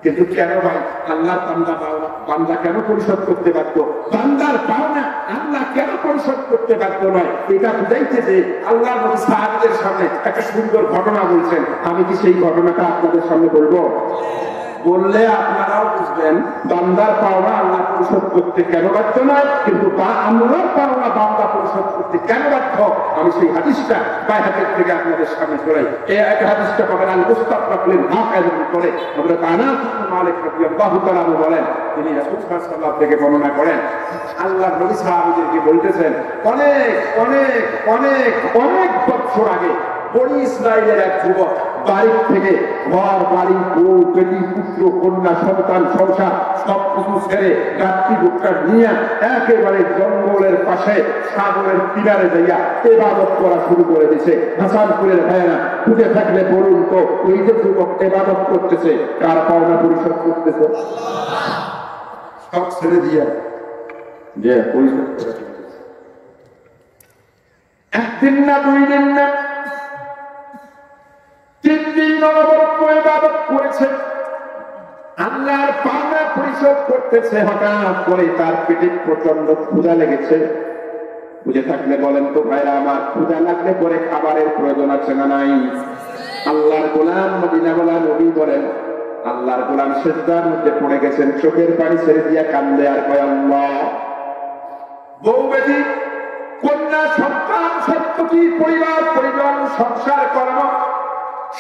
কিন্তু কেন ভাই আল্লাহর বান্দা কেন পরিশোধ করতে পারতো? বান্দার পাওনা আল্লাহ কেন পরিশোধ করতে পারতো নয়? এটা বুঝাইতে যে আল্লাহ নবী সাহাবীদের সামনে একটা সুন্দর ঘটনা বলছেন। আমি কি সেই ঘটনাটা আপনাদের সামনে বলবো? বললে আপনারাও বুঝবেন বান্দার পাওনা আল্লাহ পরিশোধ করতে কেন বাধ্য নয়, কিন্তু আল্লাহর পাওনা বান্দা পরিশোধ করতে কেন বাধ্য। আমি সেই হাদিসটা বাইহাকির থেকে আপনাদের সামনে চড়াই। এই এক হাদিসটা পাবেন আল মুস্তাফা ফিল হাকায়দ করে হযরত আনাস ইবনে মালিক রাদিয়াল্লাহু তাআলা বলেন, তিনি রাসূল সাল্লাল্লাহু আলাইহি ওয়াসাল্লাম থেকে বর্ণনা করেন, আল্লাহর নবী সাহাবীদেরকে বলতেছেন, অনেক অনেক অনেক অনেক বছর আগে বনি ইসরাইলের এক যুবক বাড়ি থেকে ঘর বাড়ি বউ বেটি পুত্র কন্যা সন্তান সংসার সবকিছু ছেড়ে গাছটি বুকটা নিয়ে একেবারে জঙ্গলের পাশে সাগরের কিনারে যাইয়া ইবাদত করা শুরু করে দিছে। হাসানপুরের ভাইয়েরা খুঁজে থাকলে বলুন তো, ওই যে যুবক ইবাদত করতেছে কার পাওনা পরিশোধ করতেছে? সব ছেড়ে দিয়ে যে পরিশোধ করে একদিন না 2 দিন না 3 দিন অনবরত ইবাদত করেছে, আল্লাহর পাওনা পরিশোধ করতেছে। হঠাৎ করে তার পেটে প্রচন্ড ক্ষুধা লেগেছে। বুঝে থাকলে বলেন তো ভাইরা আমার, ক্ষুধা লাগলে পরে খাবারের প্রয়োজন আছে না নাই? আল্লাহর গোলাম মদিনাওয়ালা নবী বলেন, আল্লাহর গোলাম সিজদার মধ্যে পড়ে গেছেন, চোখের পানি ছেড়ে দিয়া কান্দে আর কয় আল্লাহ। বউ বেটি কন্যা সন্তান সন্ততি পরিবার পরিজন সংসার কর্ম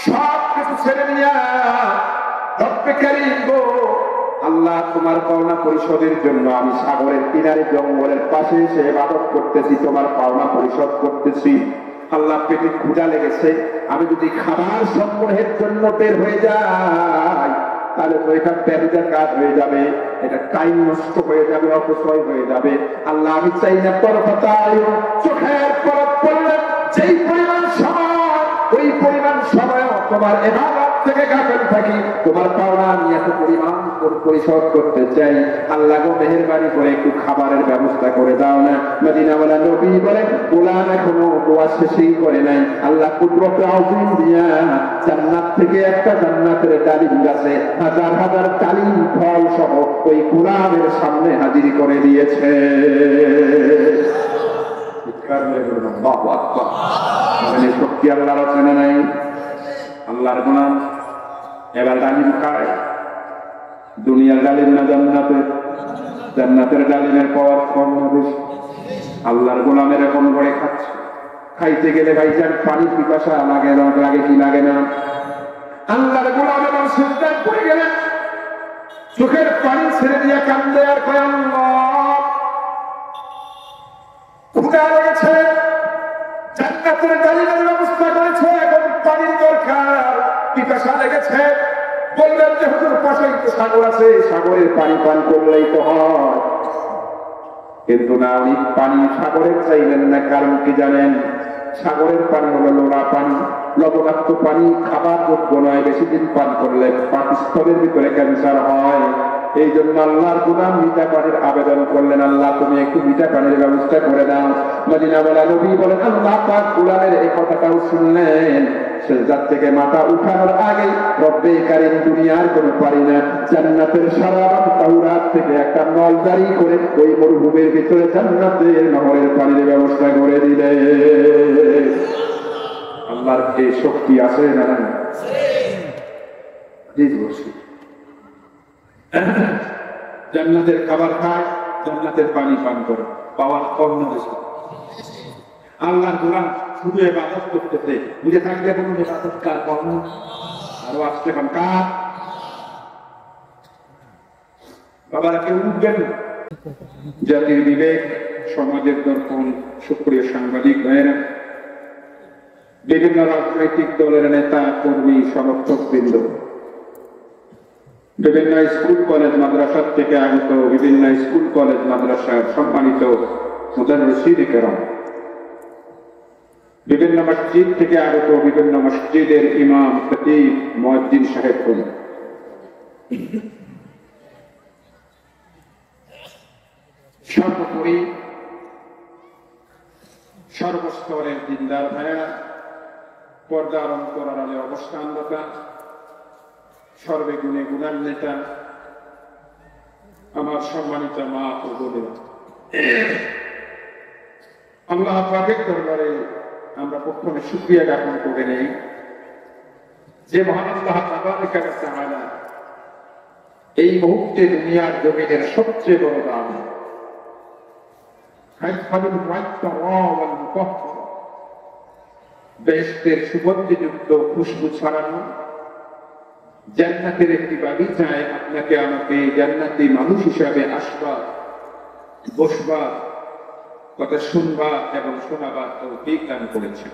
সব কিছু ছেড়ে দিয়া রব্বে কারীম গো আল্লাহ, তোমার পাওনা পরিশোধের জন্য আমি সাগরের কিনারে জঙ্গলের পাশে এসে ইবাদত করতেছি, তোমার পাওনা পরিশোধ করতেছি। আল্লাহ, পেটে ক্ষুধা লেগেছে, আমি যদি খাবার সংগ্রহের জন্য বের হয়ে যাই তাহলে তো এটা ব্যবসা কাজ হয়ে যাবে, এটা টাইম নষ্ট হয়ে যাবে, অপচয় হয়ে যাবে। আল্লাহ, আমি চাই না তরফাতায় চোখের পলক পড়লে যেই পরিমাণ সময়, ওই পরিমাণ সময় তোমার ইবাদত থেকে গাফেল থাকি, তোমার পাওনা আমি এত পরিমাণ পরিশোধ করতে চাই। আল্লাহ গো মেহেরবানি করে একটু খাবারের ব্যবস্থা করে দাও না। মদিনাওয়ালা নবী বলে, গোলাম এখনো দোয়া শেষই করে নাই, আল্লাহ কুদরতে আযীম দিয়া জান্নাত থেকে একটা জান্নাতের ডালিম গাছে হাজার হাজার ডালিম ফল সহ ওই গোলামের সামনে হাজির করে দিয়েছে। আল্লাহু আকবার। মানে শক্তি আল্লাহর আছে না নাই? আল্লাহর গোলাম এবার ডালিম খায়, দুনিয়ার ডালিম না জান্নাতের? জান্নাতের ডালিমের পাওয়ার কম না বেশি? আল্লাহর গোলামের এখন করে খাচ্ছে। খাইতে গেলে ভাইজান পানি পিপাসা লাগে, লাগে কি লাগে না? আল্লাহর গোলাম এবং সিজদায় পড়ে গেলেন, চোখের পানি ছেড়ে দিয়ে কান্দে আর কয় আল্লাহ, ক্ষুধা লেগেছে, জান্নাতের ডালিমের ব্যবস্থা করেছে, এখন পানির দরকার, পিপাসা লেগেছে। বললেন যে হুজুর পাশেই তো সাগর আছে, সাগরের পানি পান করলেই তো হয়। কিন্তু না, উনি পানি সাগরের চাইলেন না। কারণ কি জানেন? সাগরের পানি হলো নোনা পানি, লবণাক্ত পানি, খাবার যোগ্য নয়, বেশি দিন পান করলে পাকস্থলের ভিতরে ক্যান্সার হয়। এই জন্য আল্লাহর গোলাম মিঠা পানির আবেদন করলেন, আল্লাহ তুমি একটু মিঠা পানির ব্যবস্থা করে দাও। মদিনাওয়ালা নবী বলেন, আল্লাহ পাক গোলামের এই কথাটাও শুনলেন। সিজদা থেকে মাথা উঠানোর আগে রব্বে কারীম দুনিয়ার কোনো পারি না, জান্নাতের সারা তাওরাত থেকে একটা নল জারি করে ওই মরুভূমির ভিতরে জান্নাতের নহরের পানির ব্যবস্থা করে দিলে। আল্লাহর এই শক্তি আছে না নাই? জান্নাতের খাবার খায়, জান্নাতের পানি পান করে, পাওয়ার কম না বেশি? আল্লাহর গোলাম শুধু ইবাদত করতেছে। বুঝে থাকলে বলুন, ইবাদত কার? কম আরো আসতে পান কার? বাবারা কেউ উঠবেন? জাতির বিবেক, সমাজের দর্পণ, সুপ্রিয় সাংবাদিক ভাইয়েরা, বিভিন্ন রাজনৈতিক দলের নেতা কর্মী সমর্থক বৃন্দ, বিভিন্ন স্কুল কলেজ মাদ্রাসা থেকে আগত, বিভিন্ন স্কুল কলেজ মাদ্রাসার সম্মানিত মুদাররিসিন কেরাম, বিভিন্ন মসজিদ থেকে আগত বিভিন্ন মসজিদের ইমাম, খতিব, মুয়াজ্জিন সাহেবগণ, সর্বোপরি সর্বস্তরের দিনদার ভাইয়েরা, পর্দার অন্তরালে অবস্থানরতা, সর্বগুণে গুণান্বিতা আমার সম্মানিত মা ও বোনেরা, আল্লাহ পাকের দরবারে আমরা প্রথমে শুকরিয়া জ্ঞাপন করে নেই যে মহান আল্লাহ তাবারaka ওয়া তাআলা এই মুহূর্তে দুনিয়ার জমিনের সবচেয়ে বড় দান বেহেশতের সুগন্ধিযুক্ত খুশবু ছড়ানো জান্নাতের একটি বাগিচায় আপনাকে আমাকে জান্নাতি মানুষ হিসাবে আসবা, বসবা, কথা শুনবা এবং শোনাবার তৌফিক দান করেছেন।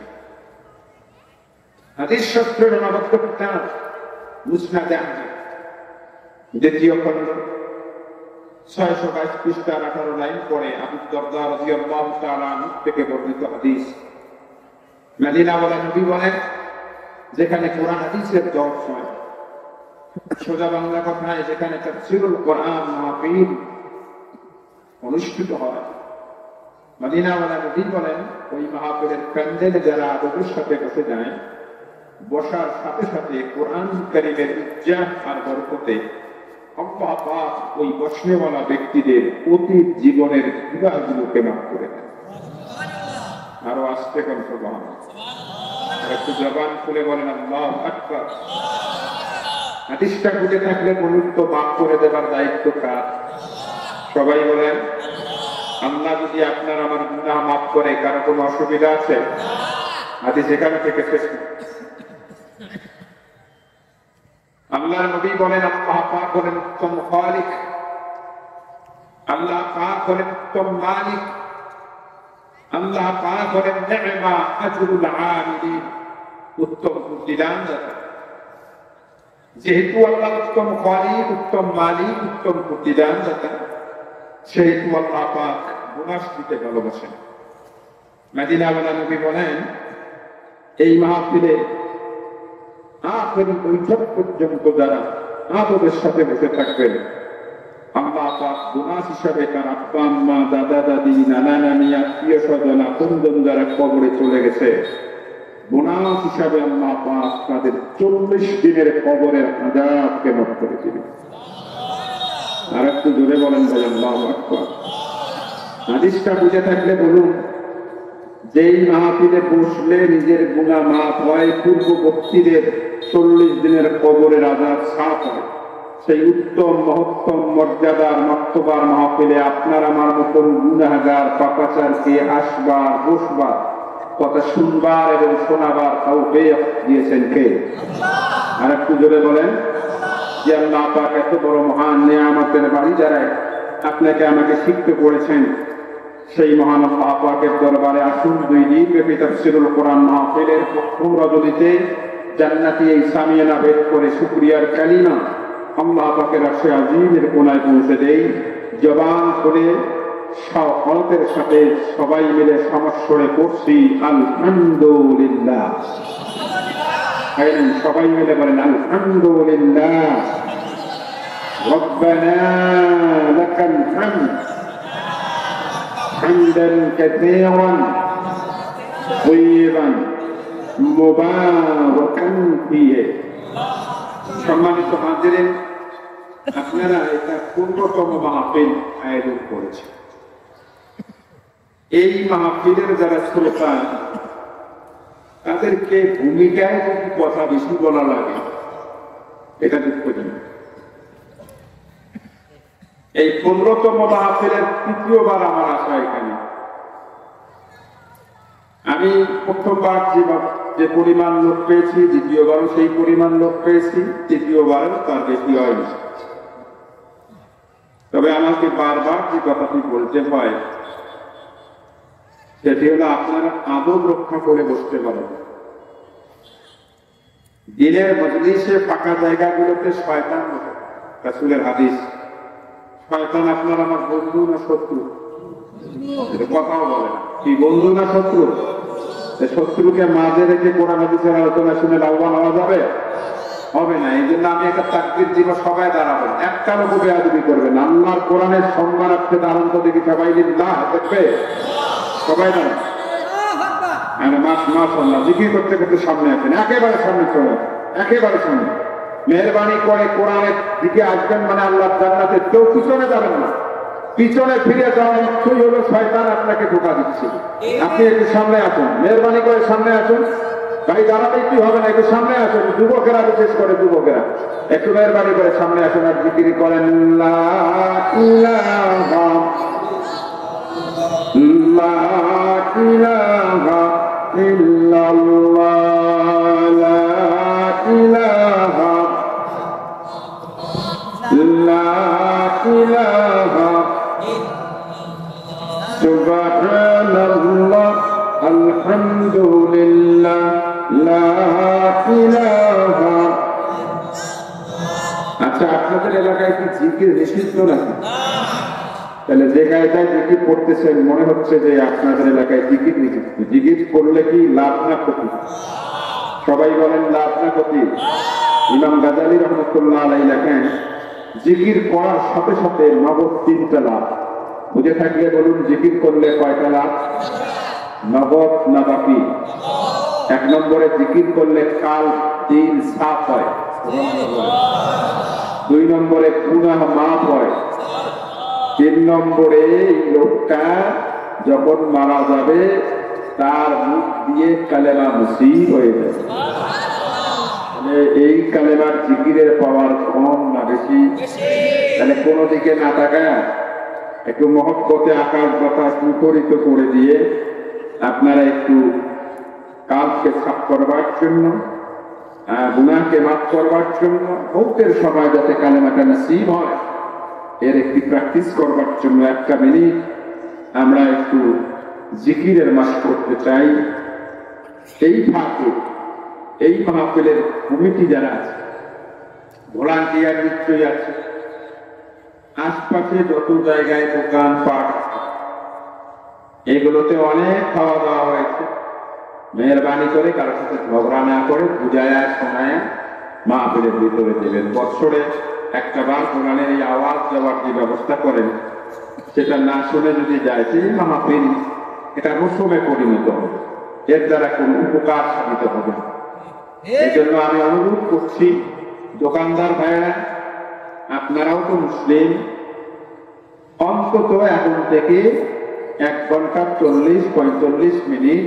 হাদিস শাস্ত্রের অনবদ্য কিতাব মুসনাদ আহমদ দ্বিতীয় খণ্ড 622 পৃষ্ঠার 18 লাইন পরে আবু দারদা রাদিয়াল্লাহু তাআলা আনহু থেকে বর্ণিত হাদিস। মদিনাওয়ালা নবী বলেন, যেখানে কোরআন হাদিসের দর্শ হয়, সোজা বাংলা কথায় যেখানে তাফসীরুল কোরআন মাহফিল অনুষ্ঠিত হয়, মদিনাওয়ালা নবী বলেন ওই মাহফিলের প্যান্ডেলে যারা আদবের সাথে বসে যায়, বসার সাথে সাথে কোরআন কারীমের ইজ্জাত আর বরকতে আল্লাহ পাক ওই বসনেওয়ালা ব্যক্তিদের অতীত জীবনের গুনাহগুলোকে মাফ করে দেন। আরো আস্তে করে সুবহানাল্লাহ, একটু জবান খুলে বলেন আল্লাহু আকবার। হাদিসটা বুঝে থাকলে মনুষ্য মাফ করে দেবার দায়িত্ব কার? সবাই বলেন, আল্লাহ যদি আপনার আমার গুনাহ মাফ করে কারো কোনো অসুবিধা আছে? হাদিস এখান থেকে শেষ। আল্লাহর নবী বলেন, আল্লাহ পাক হলেন উত্তম খালিক, আল্লাহ পাক হলেন উত্তম মালিক, আল্লাহ পাক হলেন নি'মা আজরুল আমিলিন, উত্তম প্রতিদানদাতা। যেহেতু আল্লাহ উত্তম খালিক, উত্তম মালিক, উত্তম প্রতিদানদাতা, সেহেতু আল্লাহ পাক বোনাস দিতে ভালোবাসেন। মদিনাওয়ালা নবী বলেন, এই মাহফিলে আখেরি বৈঠক পর্যন্ত যারা আদবের সাথে বসে থাকবেন, আল্লাহ পাক বোনাস হিসাবে তার আব্বা আম্মা, দাদা দাদি, নানা নানি, আত্মীয় স্বজন, আপনজন যারা কবরে চলে গেছে, বোনাস হিসাবে আল্লাহ পাক তাদের 40 দিনের কবরের আযাবকে মাফ করে দিবেন। আর একটু জোরে বলেন আল্লাহু আকবার। হাদিসটা বুঝে থাকলে বলুন, যেই মাহফিলে বসলে নিজের গুনাহ মাফ হয়, পূর্ববর্তীদের 40 দিনের কবরের আযাব সাফ হয়, সেই উত্তম মহত্তম মর্যাদার মর্তবার মাহফিলে আপনার আমার মতন গুনাহগার পাপাচারকে আসবার, বসবার, কথা শুনবার এবং শোনাবার তৌফিক দিয়েছেন কে? আর একটু জোরে বলেন যে আল্লাহ পাক এত বড় মহান নিয়ামতের বাড়ি যারা আপনাকে আমাকে শিখতে করেছেন, সেই মহান আল্লাহ পাকের দরবারে আসুন। 2 দিন ব্যাপী তাফসীরুল কোরআন মাহফিলের প্রথম রজনীতে জান্নাতি এই সামিয়ানা বেদ করে শুকরিয়ার কালিমা আল্লাহ পাকের আরশে আজিমের কোনায় পৌঁছে দেই। জবান খুলে সাওয়াতের সাথে সবাই মিলে সমস্বরে পড়ছি আলহামদুলিল্লাহ। সবাই মিলে বলেন আলহামদুলিল্লাহ। রব্বানা লাকাল হামদ হামদান কাসীরান তাইয়িবান মুবারাকান ফীহি। সম্মানিত হাজিরিন, আপনারা এটা 15তম মাহফিল আয়োজন করেছেন। এই মাহফিলের যারা শ্রোতা, তাদেরকে ভূমিকায় যদি কথা বেশি বলা লাগে, এটা দুঃখজনক। এই 15তম মাহফিলের 3য়বার আমার আসা এখানে। আমি প্রথমবার যে পরিমাণ লোক পেয়েছি, দ্বিতীয়বারও সেই পরিমাণ লোক পেয়েছি, তৃতীয়বারও তার বেশি হয়নি। তবে আমাকে বারবার যে কথাটি বলতে হয় সেটি হলো, আপনারা আদব রক্ষা করে বসতে পারেন। দিনের মজলিসে ফাঁকা জায়গাগুলোতে শয়তান বসে, রাসূলের হাদিস। শয়তান আপনার আমার বন্ধু না শত্রু? কথাও বলে না, কি বন্ধু না শত্রু? শত্রুকে মাঝে রেখে কোরআন হাদিসের আলোচনা শুনে লাভবান হওয়া যাবে? হবে না। এই জন্য আমি একটা তাকবীর দিব, সবাই দাঁড়াবেন, একটা লোক বেয়াদবি করবেন। আল্লাহর কোরআনের সম্মানার্থে দাঁড়ান তো দেখি সবাই। লিল্লাহ দেখবে, সবাই দাঁড়ান। মাশাআল্লাহ, জিকির করতে করতে সামনে আসেন, একেবারে সামনে চলে আসেন, একেবারে সামনে। মেহেরবানি করে কোরআনের দিকে আসবেন মানে আল্লাহর জান্নাতে কেউ পিছনে যাবেন না। পিছনে ফিরে যাওয়ার অর্থই হলো শয়তান আপনাকে ধোঁকা দিচ্ছে। আপনি একটু সামনে আসুন, মেহেরবানি করে সামনে আসুন। ভাই দাঁড়ালেই কি হবে না, একটু সামনে আসুন। যুবকেরা, বিশেষ করে যুবকেরা একটু মেহেরবানি করে সামনে আসুন আর জিকির করেন লা ইলাহা লা ইলাহা ইল্লাল্লাহ লা ইলাহা লা ইলাহা সুবহানাল্লাহ আলহামদুলিল্লাহ লা ইলাহা। আচ্ছা, আপনাদের এলাকায় কি জিকির নিষিদ্ধ নাকি? তাহলে যে কায়দায় জিকির করতেছেন মনে হচ্ছে যে আপনাদের এলাকায় জিকির নিষিদ্ধ। জিকির করলে কি লাভ না ক্ষতি? সবাই বলেন লাভ না ক্ষতি? ইমাম গাজালী রহমতুল্লাহ আলাইহি লেখেন, জিকির করার সাথে সাথে নগদ 3টা লাভ। বুঝে থাকলে বলুন, জিকির করলে কয়টা লাভ? নগদ না বাকি? 1 নম্বরে জিকির করলে কাল দিন সাফ হয়। 2 নম্বরে গুনাহ মাফ হয়। 3 নম্বরে লোকটা যখন মারা যাবে তার মুখ দিয়ে কালেমা নসিব হয়ে যাবে। এই কালেমার জিকিরের পাওয়ার কম না বেশি? তাহলে কোনো দিকে না তাকায় একটু মহব্বতে আকাশ বাতাস মুখরিত করে দিয়ে আপনারা একটু কাজকে সাফ করবার জন্য, গুনাহকে মাফ করবার জন্য, ভক্তের সময় যাতে কালেমাটা নসিব হয় এর একটি প্র্যাকটিস করবার জন্য 1 মিনিট আমরা একটু জিকিরের মাস করতে চাই। এই ফাঁকে এই মাহফিলের কমিটি যারা আছে, ভলান্টিয়ার নিশ্চয়ই আছে, আশপাশে যত জায়গায় দোকান পাট এগুলোতে অনেক খাওয়া দাওয়া হয়েছে। মেহরবানি করে কারোর সাথে ঝগড়া না করে বুঝায়া শোনায়া মাহফিলের ভিতরে দেবেন। বছরে 1টা বার কোরআনের এই আওয়াজ দেওয়ার যে ব্যবস্থা করেন সেটা না শুনে যদি যায় সেই মাহফিল এটা রসুমে পরিণত হবে, এর দ্বারা কোনো উপকার সাধিত হবে। এই জন্য আমি অনুরোধ করছি, দোকানদার ভাইয়েরা আপনারাও তো মুসলিম, অন্তত এখন থেকে 1 ঘন্টা 40-45 মিনিট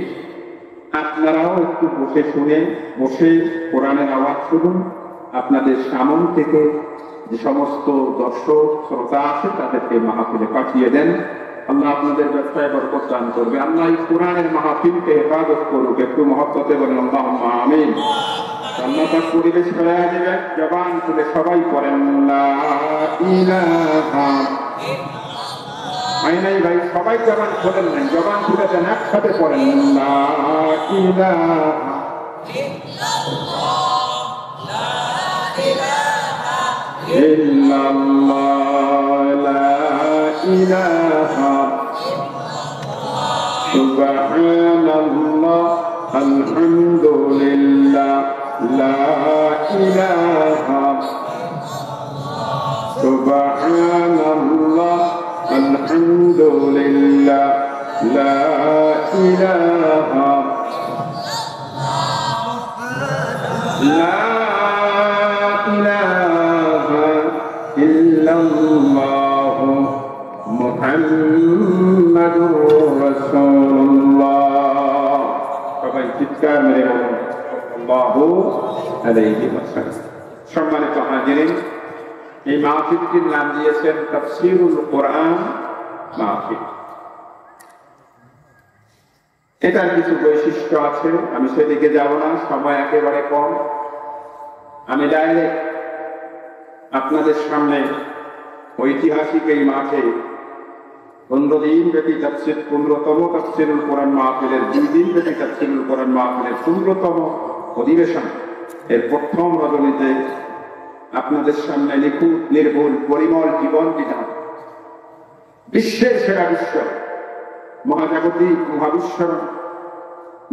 আপনারাও একটু বসে শুনে, বসে কোরআনের আওয়াজ শুনুন। আপনাদের সামন থেকে যে সমস্ত দর্শক শ্রোতা আছে তাদেরকে মাহফিলে পাঠিয়ে দেন। আল্লাহ আপনাদের ব্যবসায় বরকত দান করবে। আল্লাহ এই কোরআনের মাহফিলকে হেফাজত করুক। একটু মহব্বতে বলেন আল্লাহুম্মা আমিন। আল্লাহ তার পরিবেশ ফেরা দেবে, জবান খুলে সবাই পড়েন লা ইলাহা। নাই ভাই, সবাই জবান খোলেন নাই, জবান খুলে দেন, একসাথে পড়েন লা ইলাহা ইল্লাল্লাহ লা ইলাহা সুবহানাল্লাহ আলহামদুলিল্লাহ লা ইলাহা সুবহানাল্লাহ আলহামদুলিল্লাহ লা ইলাহা লা ইলাহা ইল্লাল্লাহ মুহাম্মাদুর রাসূলুল্লাহ। সবাই চিৎকার মেরে বলুন সাল্লাল্লাহু আলাইহি ওয়াসাল্লাম। সম্মানিত হাজিরিন, এই মাহফিলটির নাম দিয়েছেন তাফসীরুল কোরআন মাহফিল। এটার কিছু বৈশিষ্ট্য আছে, আমি সেদিকে যাব না, সময় একেবারে কম। আমি ডাইরেক্ট আপনাদের সামনে ঐতিহাসিক এই মাঠে 15 দিন ব্যাপী তাফসীর, 15তম তাফসীরুল কোরআন মাহফিলের 2 দিন ব্যাপী তাফসীরুল কোরআন মাহফিলের 15তম অধিবেশন এর প্রথম রজনীতে আপনাদের সামনে নিখুঁত, নির্ভুল, পরিমল জীবন বিধান, বিশ্বের সেরা বিশ্ব, মহাজাগতিক, মহাবিশ্ব,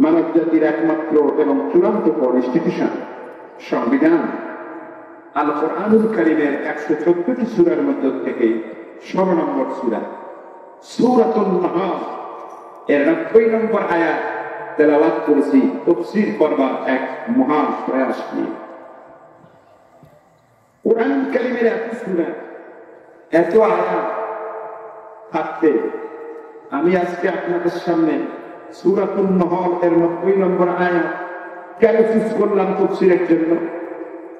মানব জাতির একমাত্র এবং চূড়ান্ত ইনস্টিটিউশন সংবিধান আল কোরআনুল কারীমের 114টি সূরার মধ্য থেকে 16 নম্বর সূরা সূরাতুন নাহল এর 90 নম্বর আয়াত তেলাওয়াত করেছি তাফসীর করবার এক মহান প্রয়াস নিয়ে। কোরআন কারীমের এত সূরা, এত আয়াত থাকতে আমি আজকে আপনাদের সামনে সূরাতুন নহল এর 90 নম্বর আয়াত কেন চুজ করলাম তাফসীরের জন্য?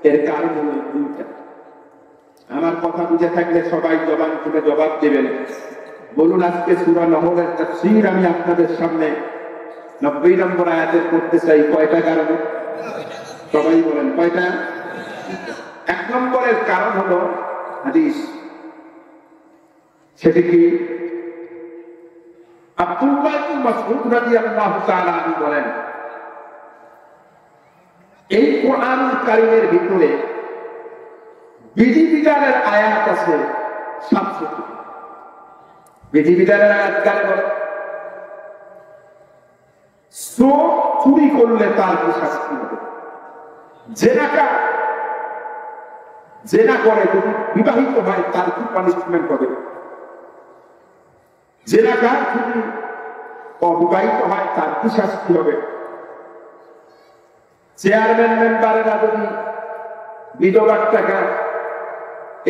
এর কারণ হলো দুইটা। আমার কথা বুঝে থাকলে সবাই জবান খুলে জবাব দেবেন। বলুন, আজকে সূরা নহলের তাফসীর আমি আপনাদের সামনে 90 নম্বর আয়াতের করতে চাই কয়টা কারণে? সবাই বলেন কয়টা? 1 নম্বরের কারণ হলো হাদিস। সেটি কি? আব্দুল্লাহ ইবনে মাসউদ রাদিয়াল্লাহু তাআলা আনহু বলেন, এই কোরআনুল কারীমের ভিতরে বিধিবিধানের আয়াত আছে 700টি। বিধিবিধানের আয়াত কারে বলে? চোর চুরি করলে তার কি শাস্তি হবে? জেনা করে যদি বিবাহিত হয় তার কি পানিশমেন্ট হবে? জেনাকার যদি অবিবাহিত হয় তার কি শাস্তি হবে? চেয়ারম্যান মেম্বারেরা যদি বিধবার টাকা,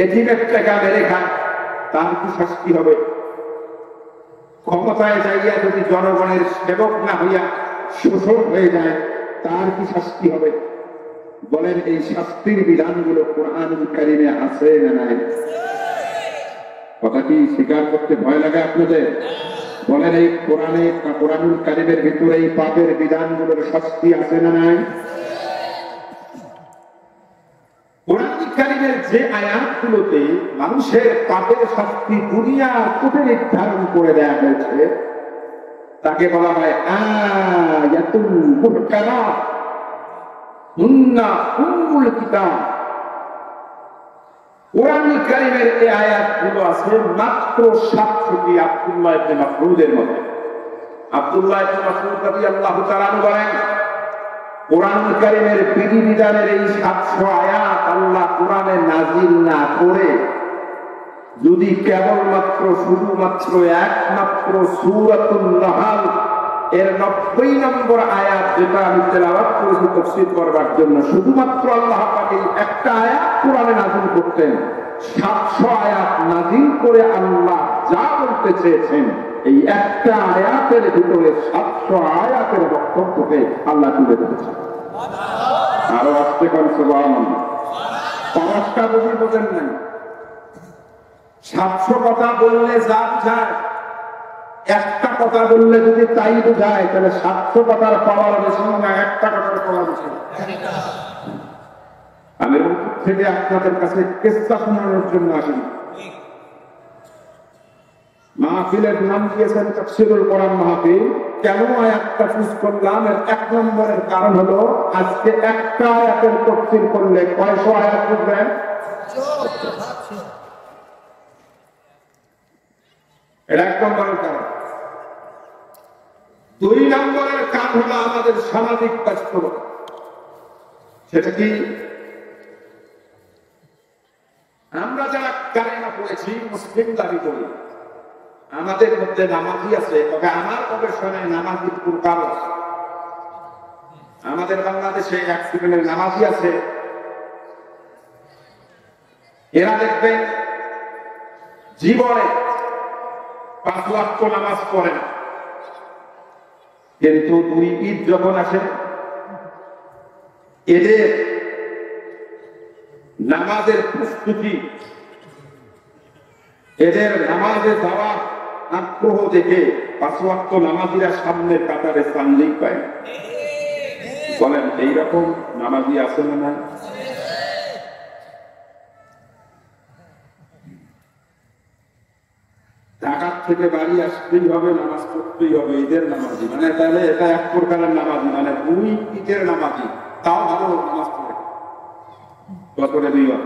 এতিমের টাকা মেরে খায় তার কি শাস্তি হবে? ক্ষমতায় যাইয়া যদি জনগণের সেবক না হইয়া শোষক হয়ে যায় তার কি শাস্তি হবে? বলেন, এই শাস্তির বিধানগুলো কোরআনুল কারীমে আছে না নাই? কথা কি স্বীকার করতে ভয় লাগে আপনাদের? বলেন, এই কোরআনুল কারীমের ভিতরে এই পাপের বিধানগুলোর শাস্তি আছে না নাই? কোরআনুল কারীমের যে আয়াতগুলোতে মানুষের পাপের শাস্তি দুনিয়ার কোটে নির্ধারণ করে দেয়া হয়েছে তাকে বলা হয় আয়াতুল মুহকামাত হুন্না উম্মুল কিতাব। কোরআনুল কারীমের এই আয়াতগুলো আছে মাত্র 700টি। আব্দুল্লাহ ইবনে মাসউদের মতে, আব্দুল্লাহ ইবনে মাসউদ রাদিয়াল্লাহু তাআলা আনহু বলেন, কোরআনুল কারীমের বিধিবিধানের এই 700 আয়াত আল্লাহ কোরআনে নাযিল না করে যদি কেবলমাত্র শুধুমাত্র একমাত্র সূরাতুন নাহল এর 90 নম্বর আয়াত, যেটা আমি তেলাওয়াত করেছি তাফসীর করবার জন্য, শুধুমাত্র আল্লাহ পাক এই একটা আয়াত কোরআনে নাযিল করতেন, 700 আয়াত নাযিল করে আল্লাহ যা বলতে চেয়েছেন এই একটা আয়াতের ভিতরে 700 আয়াতের বক্তব্যকে আল্লাহ তুলে ধরেছেন। আরো আসতে কোন সুবহানাল্লাহ। পাঁচটা বুঝি বোঝেন নাই? 700 কথা বললে যা বুঝায়, একটা কথা বললে যদি তাই বোঝায় তাহলে 700 কথার পাওয়ার বেশি না একটা কথার পাওয়ার বেশি? আমি রংপুর থেকে আপনাদের কাছে কেসটা শোনানোর জন্য আসিনি। মাহফিলের নাম দিয়েছেন তাফসীরুল কোরআন মাহফিল। কেন আয়াতটা চুজ করলাম? এর 1 নম্বরের কারণ হলো আজকে একটা আয়াতের তাফসীর করলে কয়শো আয়াত বুঝবেন? এটা 1 নম্বরের কারণ। 2 নম্বরের কারণ হলো আমাদের সামাজিক বাস্তবতা। সেটা কি? আমরা যারা কালেমা পড়েছি, মুসলিম দাবি করি, আমাদের মধ্যে নামাজি আছে, তবে আমার গবেষণে নামাজির প্রকার আছে। আমাদের বাংলাদেশে 1 শ্রেণীর নামাজি আছে, এরা দেখবেন জীবনে 5 ওয়াক্ত নামাজ পড়ে না, কিন্তু 2 ঈদ যখন আসে এদের নামাজের প্রস্তুতি, এদের নামাজে যাওয়ার আগ্রহ দেখে 5 ওয়াক্ত নামাজিরা সামনের কাতারে স্থানই পায়। বলেন, এইরকম নামাজি আছে না নাই? ঢাকার থেকে বাড়ি আসতেই হবে, নামাজ পড়তেই হবে, ঈদের নামাজি মানে, তাহলে এটা 1 প্রকারের নামাজি, মানে 2 ঈদের নামাজি, তাও ভালো নামাজ পড়ে বছরে 2 বার।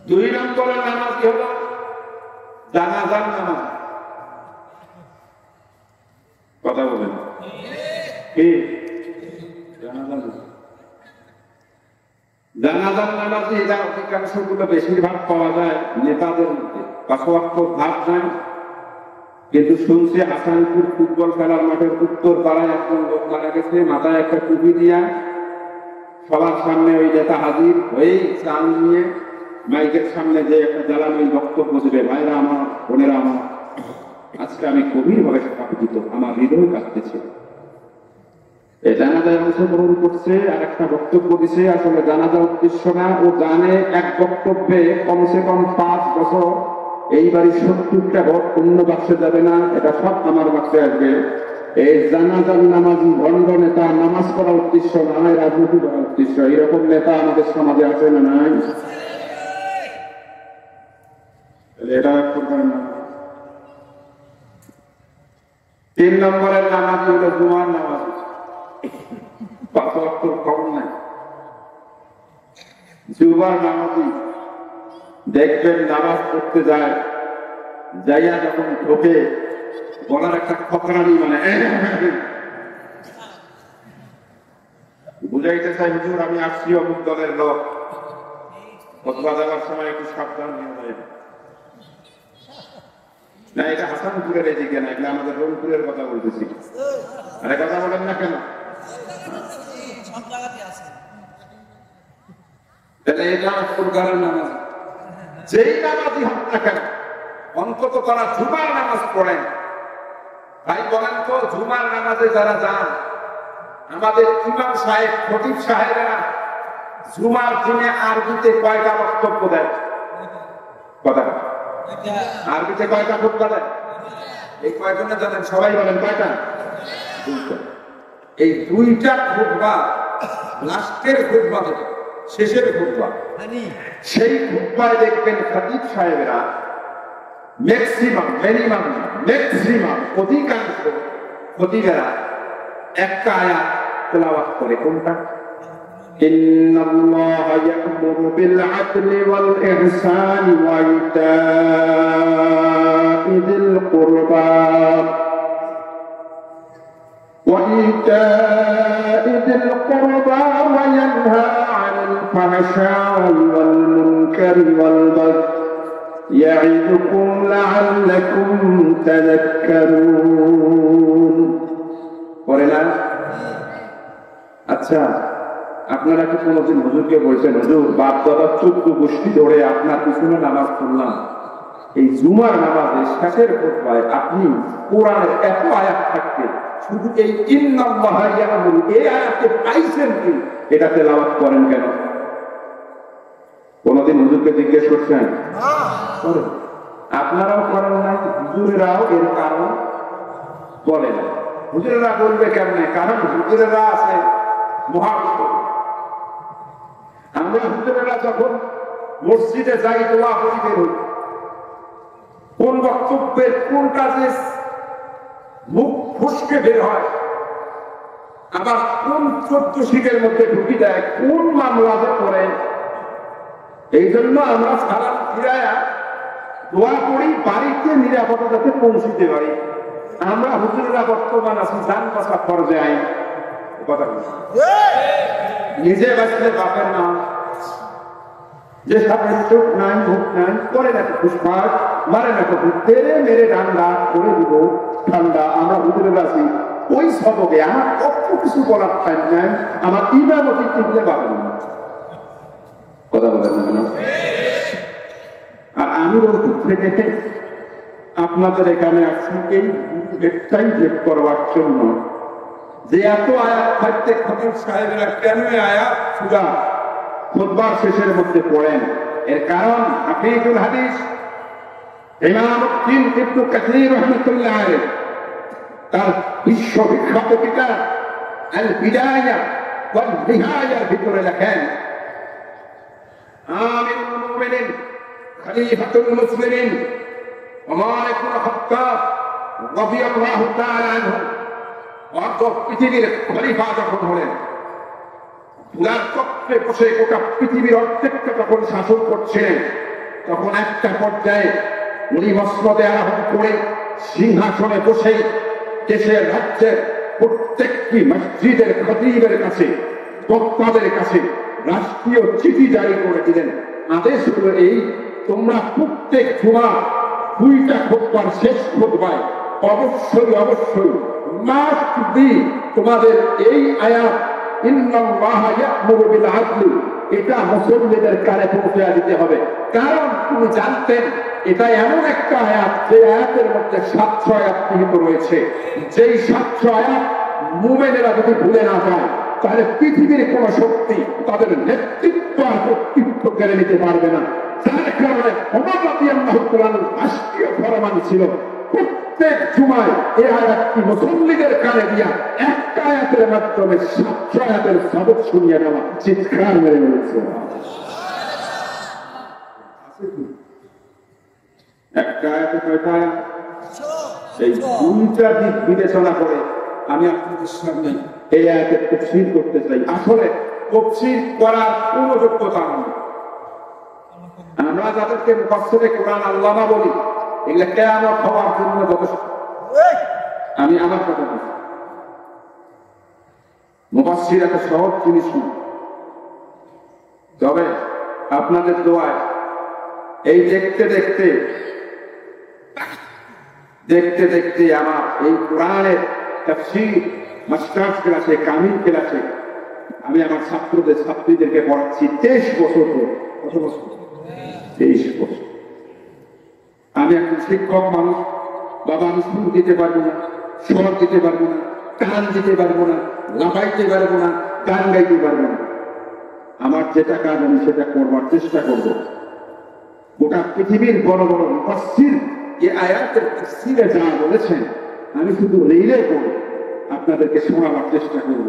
2 নম্বরের নামাজি হলো জানাজার নামাজ। কথা বলেন কি? জানাজার নামাজি এটা অধিকাংশ গুলো বেশিরভাগ পাওয়া যায় নেতাদের মধ্যে। 5 ওয়াক্ত ভাত নাই, কিন্তু শুনছি হাসানপুর ফুটবল খেলার মাঠের উত্তর পাড়ায় একজন লোক মারা গেছে, মাথায় একটা টুপি দিয়া সবার সামনে ওই নেতা হাজির হয়েই চাল নিয়ে মাইকের সামনে যে একটা জ্বালানি বক্তব্য দেবে, ভাইরা আমার, বোনেরা আমার, আজকে আমি গভীরভাবে শোকাহত, আমার হৃদয় কাঁদতেছে। এই জানাজায় অংশগ্রহণ করছে আর একটা বক্তব্য দিছে, আসলে জানাজা উদ্দেশ্য না, ও জানে এক বক্তব্যে কমসে কম 5 বছর এইবারই 70টা ভোট অন্য বাক্সে যাবে না, এটা সব আমার বাক্সে আসবে। এই জানাজার নামাজি ভণ্ড নেতা নামাজ পড়ার উদ্দেশ্য নয়, রাজনীতি করার উদ্দেশ্য। এরকম নেতা আমাদের সমাজে আছে না নাই? এটা করবেন না। 3 নম্বরের নামাজি হলো জুমার নামাজ। 5 ওয়াক্ত খবর নাই। জুমার নামাজি দেখবেন নামাজ পড়তে যায়, যাইয়া যখন ঢোকে গলার একটা খতরানি, মানে বুঝাইতে চাই, হুজুর আমি আসছি অমুক দলের লোক, খতবা দেওয়ার সময় একটু সাবধান হয়ে যায় না। এটা হাসানপুরের এদিকে না, এগুলো আমাদের রংপুরের কথা বলতেছি। আরে কথা বলেন না কেন? তাহলে এটা সরকারের নামাজ, যেই নামাজই হোক না কেন অন্তত তারা জুমার নামাজ পড়েন। ভাই বলেন তো, জুমার নামাজে যারা যান, আমাদের ইমাম সাহেব, খতিব সাহেবেরা জুমার দিনে আরবিতে কয়টা বক্তব্য দেয়? কথা আরবিতে কয়টা খুতবা দেয়? এই কয়জনে জানেন? সবাই বলেন কয়টা? 2টা। এই 2টা খুতবা, লাস্টের খুতবা যেটা, শেষের খুতবা, সেই খুতবায় দেখবেন খতিব সাহেবেরা ম্যাক্সিমাম অধিকাংশ খতিবেরা একটা আয়াত তেলাওয়াত করে। কোনটা? ইন্নাল্লাহা ইয়া'মুরু বিল আদলি ওয়াল ইহসানি ওয়া ইতা'i যিল কুরবা ওয়া ইয়ানহা আনিল ফাহশা'i ওয়াল মুনকারি ওয়াল বাগই يعظكم لعلكم تذكرون। পরে না? আচ্ছা, আপনারা কি কোনোদিন হুজুরকে বলছেন, হুজুর বাপ দাদা 14 গোষ্ঠী ধরে আপনার পিছনে নামাজ পড়লাম, এই জুমার নামাজে শেষের খুতবায় আপনি কোরআনের এত আয়াত থাকতে শুধু এই ইন্নাল্লাহা ইয়া'মুরু এই আয়াতে পাইছেন কি? এটা তেলাওয়াত করেন কেন? কোনদিন হুজুরকে জিজ্ঞেস করছেন? আপনারাও করেন নাই, হুজুরেরাও এর কারণ বলেন। হুজুরেরা বলবে কেমনে? কারণ হুজুরেরা আছে মহাবিপদ। আমরা হুজুরেরা যখন মসজিদে যাই, দোয়া করি, বের হই, কোন বক্তব্যের কোন কাজে মুখ ফুসকে বের হয়, আবার কোন 14 শিখের মধ্যে ঢুকি দেয়, কোন মামলাতে পড়ে। এই জন্য আমরা সালাম ফিরায়া দোয়া করি বাড়িতে নিরাপদে যাতে পৌঁছিতে পারি। আমরা হুজুরেরা বর্তমান আছি জান বাঁচা ফরজে আইন। কথা নিজে বাঁচলে বাপের নাম, যে সাপের চোখ নাই, মুখ নাই, করে না পুষ্পাট, মারে না তেরে মেরে ডান্ডা করে দিব ঠান্ডা। আমরা হুজুরেরা আছি ওই সবকে, আমার কত কিছু বলার টাইম নাই, আমার ইমামতি টিকলে পাবেন না। কথা বলেন না? আর আমি রংপুর থেকে আপনাদের এখানে আসছি এই একটাই ভেদ করবার জন্য, যে এত আয়াত থাকতে খতিব সাহেবেরা কেন আয়াত সুরা খুতবার শেষের মধ্যে পড়েন? এর কারণ হাফিজুল হাদিস ইমাম উদ্দিন ইবনে কাসির রাহমাতুল্লাহ আলাইহি তার বিশ্ববিখ্যাত কিতাব আল বিদায়া ওয়াল নিহায়ার ভিতরে লেখেন, আমিরুল মুমিনিন খলিফাতুল মুসলিমিন ওমর ইবনে খাত্তাব রাদিয়াল্লাহু তাআলা আনহু পৃথিবীর খলিফা যখন হলেন, পুরার চক্রে বসে গোটা পৃথিবীর অর্ধেকটা যখন শাসন করছিলেন, তখন একটা পর্যায়ে উনি মসনদে আরোহণ করে সিংহাসনে বসেই দেশের রাজ্যের প্রত্যেকটি মসজিদের খতিবের কাছে, বক্তাদের কাছে রাষ্ট্রীয় চিঠি জারি করে দিলেন। আদেশ হলো এই, তোমরা প্রত্যেক জুমা 2টা খুতবার শেষ খুতবায় অবশ্যই মাস্ট বি তোমাদের এই আয়াত ইন্নাল্লাহা ইয়া'মুরু বিল আদলি, এটা মুসল্লিদের কানে পৌঁছে দিতে হবে। কারণ তুমি জানতেন এটা এমন একটা আয়াত, যে আয়াতের মধ্যে 700 আয়াত নিহিত রয়েছে। যেই 700 আয়াত মুমিনেরা যদি ভুলে না যায়, তাহলে পৃথিবীর কোন শক্তি তাদের নেতৃত্ব আর কর্তৃত্ব কেড়ে নিতে পারবে না। যার কারণে ওমর রাদিয়াল্লাহু তাআলা রাষ্ট্রীয় ফরমান ছিল, প্রত্যেক জুমায় এই আয়াতটি মুসল্লিদের কানে দিয়া একটা আয়াতের মাধ্যমে 700 আয়াতের সবক শুনিয়ে নেওয়া। চিৎকার মেরে বলেছে একটা আয়াতে কয়টা আয়াত? এই দুইটা দিক বিবেচনা করে আমি আপনাদের সামনে এই আয়াতের তাফসীর করতে চাই। আসলে তাফসীর করার কোনো যোগ্যতা নেই। আমরা যাদেরকে মুফাসসিরে কোরআন আল্লামা বলি, এগুলা কিয়ামত হওয়ার জন্য যথেষ্ট। আমি আমার কথা বলছি, মুফাসসির এত সহজ জিনিস না। তবে আপনাদের দোয়ায় এই দেখতে দেখতে আমার এই কোরআনের তাফসীর মাস্টার্স ক্লাসে, কামিল ক্লাসে আমি আমার ছাত্রীদেরকে পড়াচ্ছি 23 বছর ধরে। কত বছর? 23 বছর। আমি এখন শিক্ষক মানুষ, বাবা আমি সুর দিতে পারবো না, স্বর দিতে পারবো না, গান দিতে পারবো না, লাফাইতে পারবো না, গান গাইতে পারবো না। আমার যেটা কাজ আমি সেটা করবার চেষ্টা করব। গোটা পৃথিবীর বড় বড় মুফাসসির এই আয়াতের তাফসীরে যা বলেছেন, আমি শুধু রিলে করব, আপনাদেরকে শোনাবার চেষ্টা করব,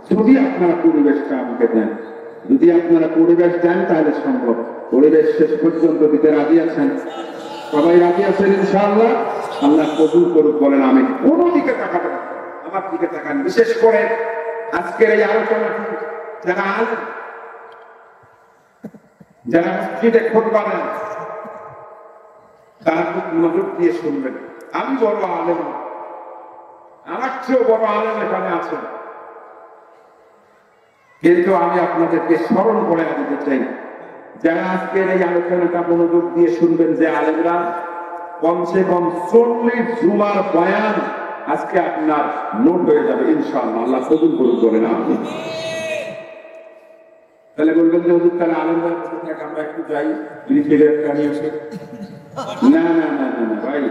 যদি আপনারা পরিবেশটা আমাকে দেন। যদি আপনারা পরিবেশ দেন তাহলে সম্ভব। পরিবেশ শেষ পর্যন্ত দিতে রাজি আছেন? সবাই রাজি আছেন ইনশাআল্লাহ? আল্লাহ কবুল করুক। বলেন আমিন। কোনো দিকে তাকাবেন, আমার দিকে তাকান। বিশেষ করে আজকের এই আলোচনাটি যারা মসজিদে খুতবা দেন, তারা খুব মনোযোগ দিয়ে শুনবেন। আমি বড় আলেম, আমার চেয়েও বড় আলেম এখানে আছেন, কিন্তু আমি আপনাদেরকে স্মরণ করে দিতে চাই, যারা আজকের এই আলোচনাটা মনোযোগ দিয়ে শুনবেন, যে আলেমরা কমসে কম 40 জুমার বয়ান আজকে আপনার নোট হয়ে যাবে ইনশাআল্লাহ। আল্লাহ কবুল করুক। বলেন আপনি তাহলে বলবেন যে হুজুর তাহলে আলেমরা আমরা একটু যাই, যদি ফিরে একটা নিয়ে এসে। না না না না না ভাই,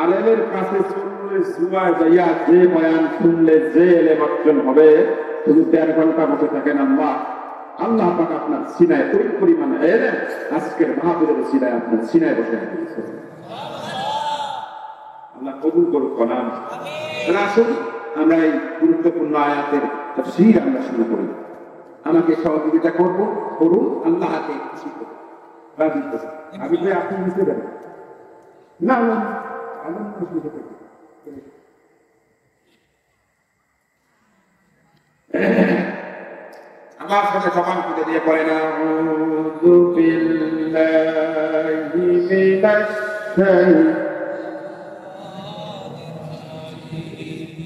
আলেমের কাছে 40 জুমায় যাইয়া যে বয়ান শুনলে যে এলেম অর্জন হবে, শুধু 13 ঘন্টা বসে থাকেন। আল্লাহ পাক আপনার সিনায় ওই পরিমাণে এলেম আজকের মাহফিলের সিনায় আপনার সিনায় বসে আছে। আল্লাহ কবুল করুক। আসুন আমরা এই গুরুত্বপূর্ণ আয়াতের তাফসীর আমরা শুরু করি। আমাকে সহযোগিতা করুন, আল্লাহকে খুশি করুন, রাজি করুন। আমি যে আপনি নিতে পারেন না, আমার খুশি হতে পারি। আমার সাথে সমান করে দিয়ে পড়েন, আউযু বিল্লাহি মিনাশ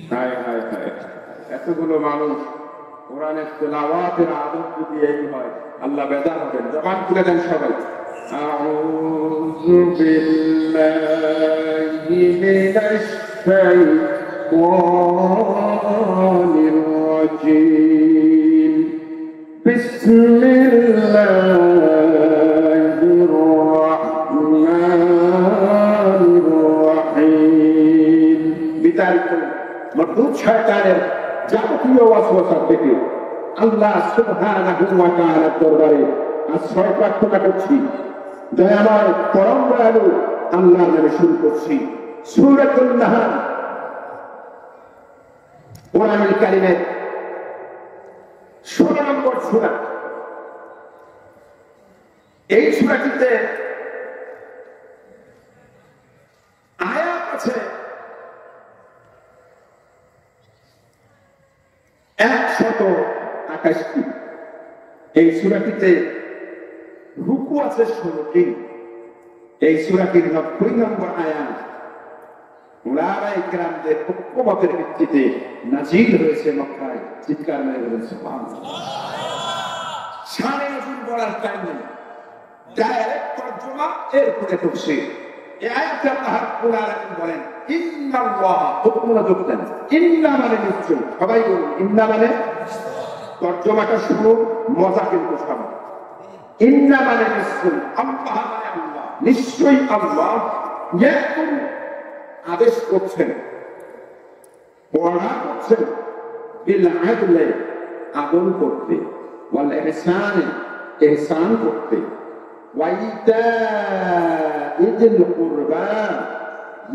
শাইতানির। এতগুলো মানুষ কোরআনের তেলাওয়াতের আদব যদি এই হয়, আল্লাহ বেজার হবেন। জবান খুলে দেন সবাই। আউযু বিল্লাহি মিনাশ শাইতানির রাজীম। বিসমিল্লাহির রাহমানির রাহিম। বিতাড়িত মরদুদ শয়তানের যাবতীয় ওয়াসওয়াসা থেকে আল্লাহ সুবহানাহু ওয়া তাআলার দরবারে আশ্রয় প্রার্থনা করছি। দয়াময় পরম দয়ালু আল্লাহর নামে শুরু করছি। সূরাতুন নাহল, কোরআনুল কারীমের 16 নম্বর সূরা। এই সূরাটিতে আয়াত আছে 128টি। এই সূরাটিতে রুকু আছে 16টি। এই সূরাটির 90 নম্বর আয়াত উলামায়ে কেরামদের পক্ষমতের ভিত্তিতে নাযিল হয়েছে মক্কায়। চিৎকার মেরে বলেন সুবহানাল্লাহ। শানে নজুল বলার টাইম নেই, ডাইরেক্ট তরজমা, এরপরে তাফসীর। এই আয়াতে আল্লাহ রাব্বুল আলামিন বলেন ইন্নাল্লাহ, খুব মনোযোগ দেন। ইন্না মানে নিশ্চয়, সবাই বলুন ইন্না মানে। তর্জমাটা শুনুন, মজা কিন্তু সব। ইন্না মানে নিশ্চয়ই, আল্লাহ মানে আল্লাহ, নিশ্চয়ই আল্লাহ ইয়াকুল আদেশ করছেন, পড়া করছেন, বিল আদলে আদল করতে, ওয়াল ইহসানে ইহসান করতে, ওয়া ইতাইল কুরবা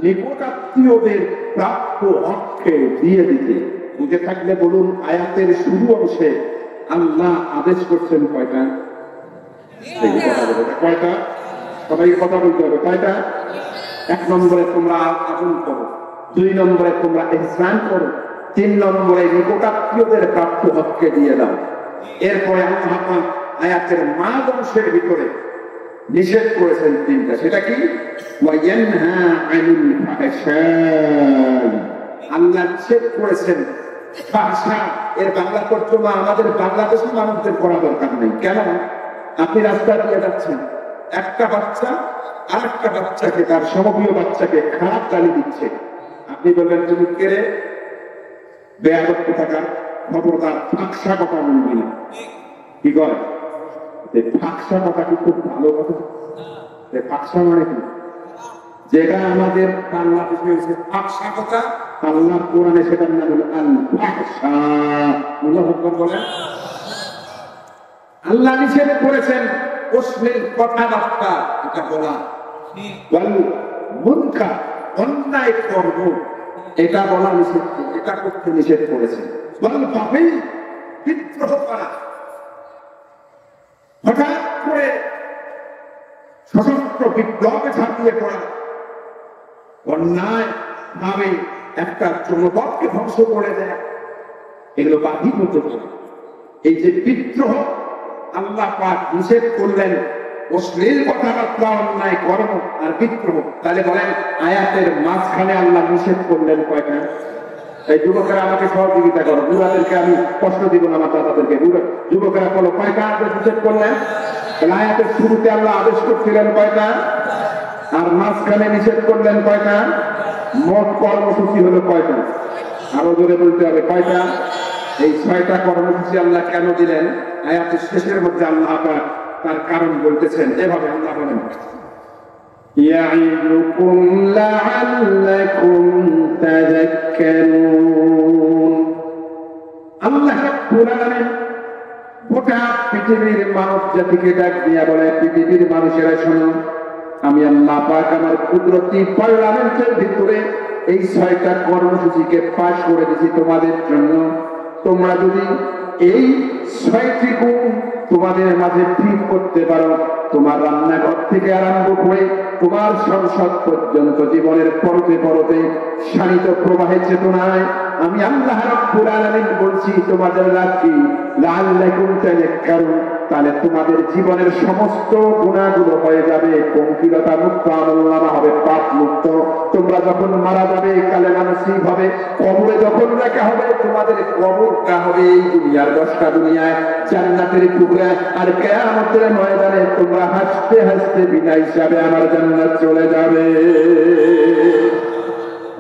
নিকটাত্মীয়দের প্রাপ্য হককে দিয়ে দিতে। বুঝে থাকলে বলুন, আয়াতের শুরু অংশে আল্লাহ আদেশ করছেন কয়টা? কয়টা? সবাইকে কথা বলতে হবে। কয়টা? 1 নম্বরে তোমরা আদল করো, 2 নম্বরে তোমরা ইহসান করো, 3 নম্বরে নিকটাত্মীয়দের প্রাপ্য হককে দিয়ে দাও। এরপরে আল্লাহ আয়াতের মাঝ অংশের ভিতরে নিষেধ করেছেন 3টা। সেটা কি? ওয়ায়ানহা আনিল ফাহশাই, আল্লাহ নিষেধ করেছেন ফাহশা। এর বাংলা তর্জমা আমাদের বাংলাদেশের মানুষদের করা দরকার নেই। কেন? আপনি রাস্তা দিয়ে যাচ্ছেন, একটা বাচ্চা আরেকটা বাচ্চাকে, তার সমবীয় বাচ্চাকে খারাপ গালি দিচ্ছে, আপনি বলবেন তুমি কেড়ে বেয়াদব থাকার খবরদার, ফাঁকসা কথা বলবি না। কি করে? ফাঁকসা কথা কি খুব ভালো কথা? ফাঁকসা মানে কি? যেটা আমাদের বাংলাদেশে হয়েছে ফাঁকসা কথা, আল্লাহ কোরআনে সেটার নাম হলো আল ফাহশা। বলেন, আল্লাহ নিষেধ করেছেন অশ্লীল কথাবার্তা এটা বলা, ওয়াল মুনকার অন্যায় কর্ম এটা বলা নিষেধ, এটা করতে নিষেধ করেছেন। ওয়াল বাগি বিদ্রোহ করা, হঠাৎ করে সশস্ত্র বিপ্লবে ঝাঁপিয়ে পড়া, অন্যায় ভাবে একটা জনপদকে ধ্বংস করে দেয়, এগুলো বাঘি হতে পারে। এই যে বিদ্রোহ আল্লাহ পাক নিষেধ করলেন, অশ্লীল কথাবার্তা, অন্যায় কর্ম আর বিদ্রোহ। তাহলে বলেন আয়াতের মাঝখানে আল্লাহ নিষেধ করলেন কয়টা? এই যুবকেরা আমাকে সহযোগিতা করো, বুড়াদেরকে আমি কষ্ট দিব না, আমার দাদাদেরকে। যুবকেরা বলো কয়টা আদেশ নিষেধ করলেন? আয়াতের শুরুতে আল্লাহ আদেশ করছিলেন কয়টা, আর মাঝখানে নিষেধ করলেন কয়টা? মোট কর্মসূচি হলো কয়টা? আরো জোরে বলতে হবে, কয়টা? এই 6টা কর্মসূচি আল্লাহ কেন দিলেন? আয়াতের শেষের মধ্যে আল্লাহ তার কারণ বলতেছেন এভাবে। আল্লাহ বলেন, ইয়াইদুকুম লাআল্লাকুম তাযাক্কারুন। আল্লাহ রাব্বুল আলামিন গোটা পৃথিবীর মানব জাতিকে ডাক দিয়া বলে, পৃথিবীর মানুষেরা শোনো, আমি আল্লাহ পাক আমার কুদরতি পার্লামেন্টের ভিতরে এই 6টা কর্মসূচিকে পাশ করে দিয়েছি তোমাদের জন্য। তোমরা যদি এই 6টি গুণ তোমাদের মাঝে ঠিক করতে পারো, তোমার রান্নাঘর থেকে আরম্ভ করে তোমার সংসদ পর্যন্ত জীবনের পরতে পরতে শানিত প্রবাহের চেতনায় আমি আল্লাহ রাব্বুল আলামিন বলছি তোমাদের লাকি লাআল্লাকুম তাযাক্কারুন। তাহলে তোমাদের জীবনের সমস্ত গুনাহগুলো হয়ে যাবে পঙ্কিলতা মুক্ত, আমলনামা হবে পাপ মুক্ত। তোমরা যখন মারা যাবে কালেমা নসিব হবে, কবরে যখন রাখা হবে তোমাদের কবরটা হবে এই দুনিয়ার 10টা দুনিয়ায় জান্নাতের টুকরা, আর কিয়ামতের ময়দানে তোমরা হাসতে হাসতে বিনা হিসাবে আমার জান্নাত চলে যাবে।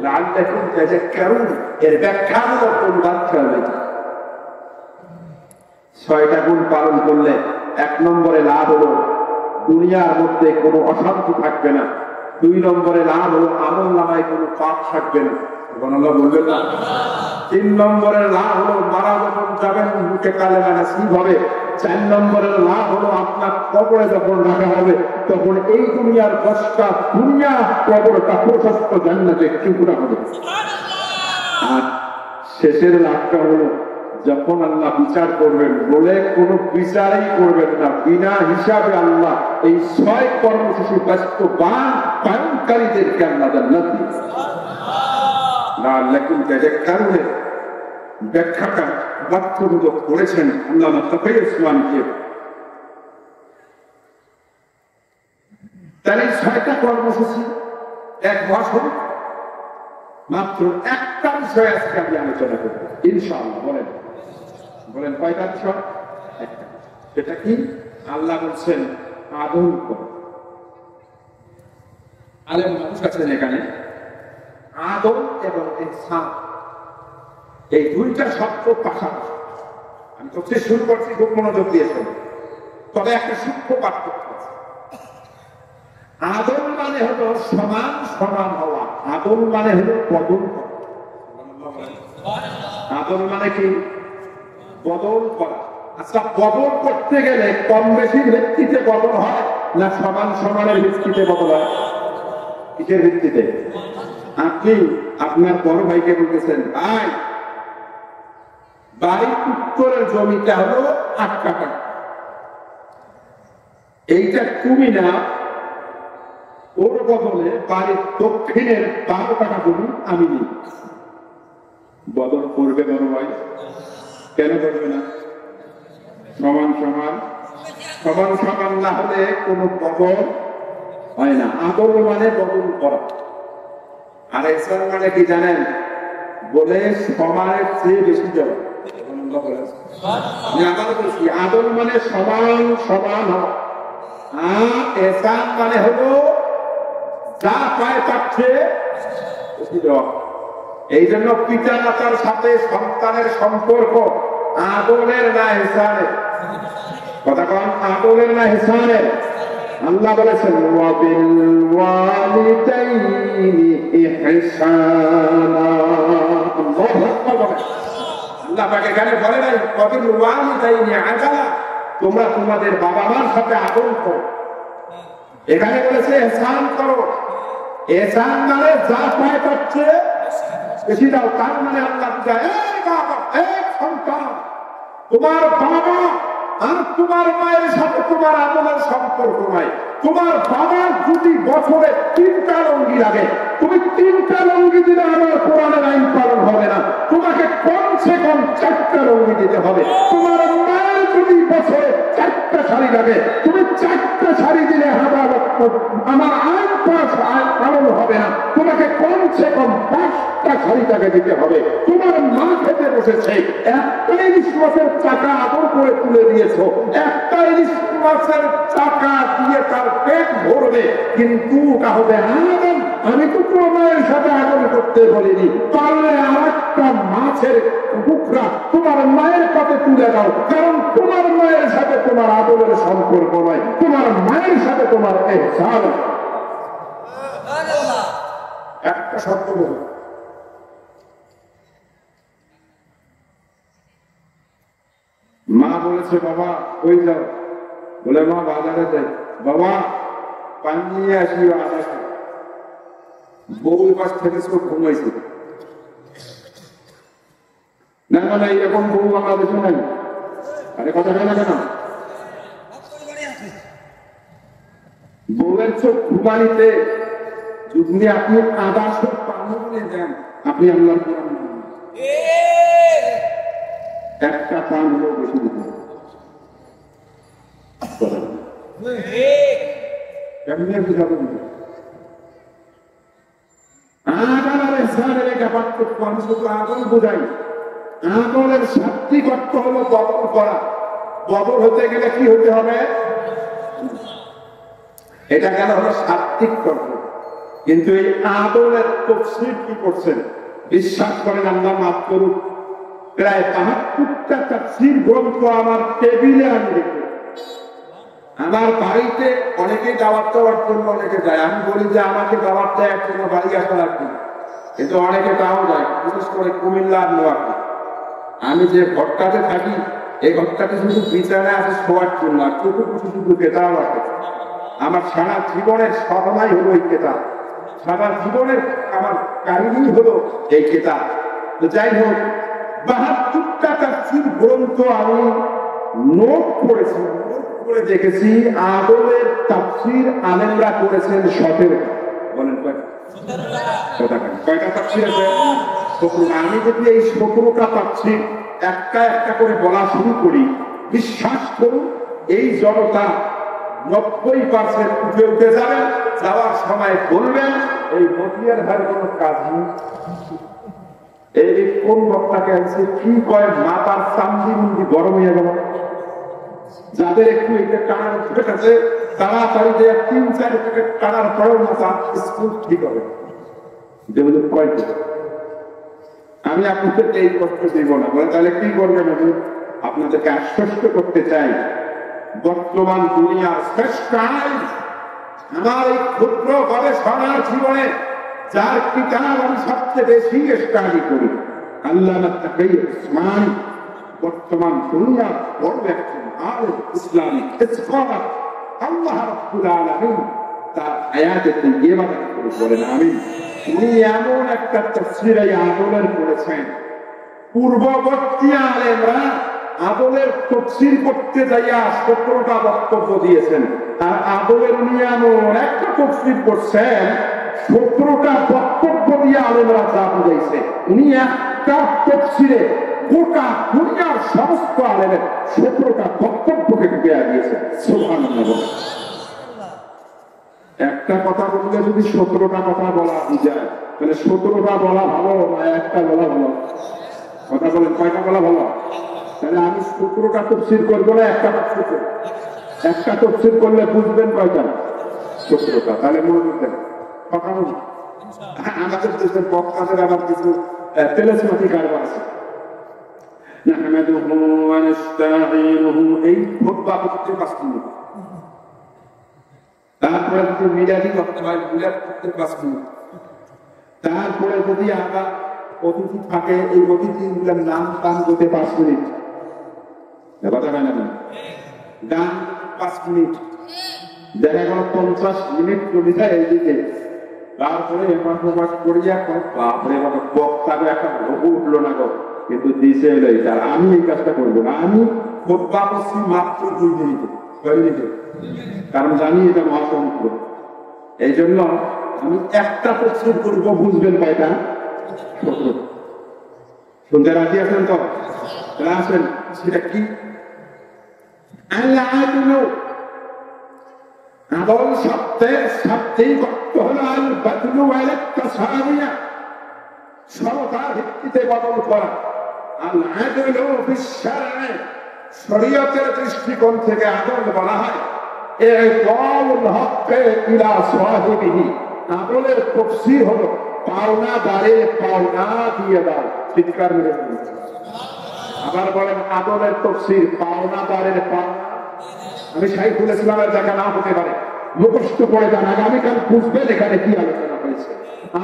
লাআল্লাকুম তাযাক্কারুন এর ব্যাখ্যা হলো তোমরা খেয়াল 6টা গুণ পালন করলে 1 নম্বরে লাভ হলো দুনিয়ার মধ্যে কোনো অশান্তি থাকবে না, 2 নম্বরে লাভ হলো আমলনামায় কোনো পাপ থাকবে না, সুবহানাল্লাহ বলবেন না। 3 নম্বরের লাভ হলো মারা যখন যাবেন মুখে কালেমা নসিব হবে। 4 নম্বরের লাভ হলো আপনার কবরে যখন রাখা হবে তখন এই দুনিয়ার 10টা দুনিয়া কবরটা প্রশস্ত জান্নাতের টুকরা হবে। আর শেষের লাভটা হলো যখন আল্লাহ বিচার করবেন, বলে কোনো বিচারই করবেন না, বিনা হিসাবে আল্লাহ এই 6 কর্মসূচি বাস্তবায়ন পালনকারীদেরকে আল্লাহ জান্নাত দিবেন। লাআল্লাকুম তাযাক্কারুন ব্যাখ্যাটা বাধ্যতামূলক করেছেন আল্লামা তাকিউল ইসলামকে। তাহলে 6টা কর্মসূচি, 1 ভাষণ, মাত্র একটা বিষয় আজকে আমি আলোচনা করব ইনশাআল্লাহ। বলেন বলেন কয়টা বিষয়? সেটা কি? আল্লাহ বলছেন আদল করো। আলেম মানুষ আছেন এখানে, আদল এবং ইহসান এই 2টা শব্দ পাশাপাশি। তো সে শুরু করছি, খুব মনোযোগ দিয়েছেন। তবে একটা সূক্ষ্ম পার্থক্য আছে। আদল মানে হলো সমান সমান হওয়া, আদল মানে হলো বদল করা। আদল মানে কি? বদল করা। আচ্ছা, বদল করতে গেলে কম বেশি ভিত্তিতে বদল হয় না সমান সমানের ভিত্তিতে বদল হয়? কিসের ভিত্তিতে? আপনি আপনার বড় ভাইকে বলতেছেন, ভাই বাড়ির উত্তরের জমিটা হলো 8 কাঠা, এইটা তুমি না, ওর বদলে বাড়ির দক্ষিণের 12 কাঠা জমি আমি নিই। বদল করবে বড় ভাই? কেন করবে না? সমান সমান, সমান সমান না হলে কোনো বদল হয় না। আদল মানে বদল করা। আর ইসলাম মানে কি জানেন? বলে সমানের চেয়ে বেশি যাওয়া। আমি আবার বলছি, আদল মানে সমান সমান হওয়া, আর ইহসান মানে হলো যা পায় তার চেয়ে বেশি দেওয়া। এই জন্য পিতা মাতার সাথে সন্তানের সম্পর্ক আদলের না ইহসানের। কথা কন, আদলের না ইহসানের? আল্লাহ বলেছেন ওয়াবিল ওয়ালিদাইনি ইহসানা। আল্লাহু আকবার বলেন। আল্লাহ পাক এখানে বলে নাই ওয়াবিল ওয়ালিদাইনি আদালা, তোমরা তোমাদের বাবা মার সাথে আদল করো। এখানে বলেছে ইহসান করো। ইহসান মানে যা পায় তার চেয়ে বেশি দাও। তার মানে আল্লাহ বুঝায়, এই বাবা, এই সন্তান, তোমার বাবা আর তোমার মায়ের সাথে তোমার আদলের সম্পর্ক নাই। তোমার বাবার যদি বছরে 3টা লঙ্গি লাগে, তুমি 3টা লঙ্গি দিলে আমার কোরআনের আইন পালন হবে না। তোমাকে কমসে কম 4টা লঙ্গি দিতে হবে। তোমার মায়ের যদি বছরে 4টা শাড়ি লাগে, তুমি 4টা শাড়ি দিলে আমার আইন পালন হবে না। তোমাকে কমসে কম 5টা শাড়ি তাকে দিতে হবে। তোমার মা খেতে বসেছে, একটা ইলিশ মাছের চাকা আদর করে তুলে দিয়েছো, একটা ইলিশ মাছের চাকা দিয়ে তার পেট ভরবে, কিন্তু ওটা হবে আদম। আমি তো তোমার মায়ের সাথে আদর করতে বলিনি, পারলে আর একটা মাছের টুকরা তোমার মায়ের পাতে তুলে দাও, কারণ তোমার মায়ের সাথে তোমার আদরের সম্পর্ক নয়, তোমার মায়ের সাথে তোমার ইহসান। একটা শব্দ বলুন, মা বলেছে বাবা ওই যাও, বলে মা বাজারে যাই, বাবা পানি নিয়ে আসি, আদা খাই। বউ পাশ থেকে সব ঘুমাইছে। না না না, এরকম বউ বাংলাদেশে নাই। আরে কথা হয় না কেন? বউয়ের চোখ ঘুমানিতে যদি আপনি আদা সব পানি নিয়ে দেন, আপনি আল্লাহর কোরআন একটা পান হলেও বেশি দিতে হবে। কেমনি বুঝাবো? আদল আর ইহসানের একটা পার্থক্য। আমি শুধু আদল বোঝাই। আদলের শাব্দিক অর্থ হলো বদল করা। বদল হতে গেলে কি হতে হবে? এটা গেল হলো শাব্দিক অর্থ। কিন্তু এই আদলের তাফসীর কি করছেন? বিশ্বাস করেন, আল্লাহ মাফ করুন, প্রায় ৭২টা তাফসীর গ্রন্থ আমার টেবিলে আমি দেখি। আমার বাড়িতে অনেকে দাওয়াত দেওয়ার জন্য অনেকে যায়। আমি বলি যে আমাকে দাওয়াত দেওয়ার জন্য বাড়ি আসা লাগবে, কিন্তু অনেকে তাও যায়, বিশেষ করে কুমিল্লা আর নোয়াখালী। আমি যে ঘরটাতে থাকি, এই ঘরটাতে শুধু বিছানা আছে শোয়ার জন্য, আর চতুর্পাশে শুধু কেতাব আছে। আমার সারা জীবনের সাধনাই হলো এই কেতাব, সারা জীবনের আমার কাহিনী হলো এই কেতাব। তো যাই হোক, ৭২টা তাফসীর গ্রন্থ আমি নোট করেছি, করে দেখেছি আদলের তাফসীর আলেমরা করেছেন 17। বলেন কয়টা তাফসীর আছে? 17। আমি যদি এই 17টা তাফসীর একটা একটা করে বলা শুরু করি, বিশ্বাস করুন এই জনতা 90% উঠে উঠে যাবেন। যাওয়ার সময় বলবেন এই মতিয়ার ভাইয়ের কোনো কাজ নেই, এই কোন বক্তাকে আছে কি কয়, মাথার চামড়ি মুন্ডি গরম হয়ে গেল। যাদের একটু এটা টানার উঠে আছে, তাড়াতাড়ি যে 3-4 থেকে টানার পরেও মাথা স্কুল ঠিক হবে। আমি আপনাদের এই কষ্ট দিব না। বলে তাহলে কি করবেন? আপনাদেরকে আশ্বস্ত করতে চাই, বর্তমান দুনিয়ার শ্রেষ্ঠ আইন আমার এই ক্ষুদ্র গবেষণার জীবনে যার কিতাব আমি সবচেয়ে বেশি স্টাডি করি, আল্লামা তাকিই উসমানী বর্তমান দুনিয়ার বড় একজন আলেম, ইসলামিক স্কলার। আল্লাহ রাব্বুল আলামিন তার হায়াতে তাইয়্যিবাতে বলেন আমিন। উনি এমন একটা তাফসীর এই আদলের করেছেন, পূর্ববর্তী আলেমরা আদলের তাফসীর করতে যাইয়া 17টা বক্তব্য দিয়েছেন, আর আদলের উনি এমন একটা তাফসীর করছেন 17টা বক্তব্য দিয়ে আলেমরা যা বুঝাইছে, উনি একটা তাফসীরে গোটা দুনিয়ার সমস্ত আলেমের 17টা বক্তব্যকে ঢুকিয়ে দিয়েছেন। সুবহানাল্লাহ। একটা কথা বললে যদি 17টা কথা বলা যায়, তাহলে 17টা বলা ভালো না একটা বলা ভালো? কথা বলেন, কয়টা বলা ভালো? তাহলে আমি 17টা তাফসীর করবো না একটা তাফসীর করবো? একটা তাফসীর করলে বুঝবেন কয়টা? 17টা। তাহলে মনে রাখবেন কথা বলুন। আমাদের দেশের বক্তাদের আবার কিছু তেলেসমাতি কারবার আছে। নাহমাদুহু ওয়া নাস্তাঈনুহু, এই খুতবা করতে 5 মিনিট। তারপরে যদি মিলাদি করতে হয়, মিলাদ করতে 5 মিনিট। তারপরে যদি আবার অতিথি থাকে, এই অতিথিগুলোর নাম টান করতে 5 মিনিট। কথা হয় না? গান 5 মিনিট, দেখা গেল 50 মিনিট চলে যায় এইদিকে। তারপরে এমাস ওমাস করিয়া বাপরে বাবা, বক্তাকে একটা রোগ উঠলো না গো, কিন্তু দিছে এলো এটা। আমি এই কাজটা করবো না, আমি খুতবা করছি মাত্র 2 মিনিটে, 6 মিনিটে, কারণ জানি এটা মহাপবিত্র। এই জন্য আমি একটা তাফসীর করবো, বুঝবেন কয়টা? শুনতে রাজি আছেন তো? আসেন, সেটা কি? আদল শব্দের শাব্দিক অর্থ হলো আল বদলু ওয়াল তাসাউয়া, সমতার ভিত্তিতে বদল করা। আল আদলু ফিশ শারঈ, শরীয়তের দৃষ্টিকোণ থেকে আদল বলা হয় ইতাউল হক্কে ইলা সাহিবিহি। আদলের তাফসীর হলো পাওনাদারে পাওনা দিয়ে দাও। চিৎকার মেরে বলুন। আবার বলেন আদলের তাফসীর পাওনাদারের পাওনা। আমি শাইখুল ইসলামের দেখা না হতে পারে, মুখস্থ করে যান, আগামীকাল বুঝবেন এখানে কি আলোচনা হয়েছে।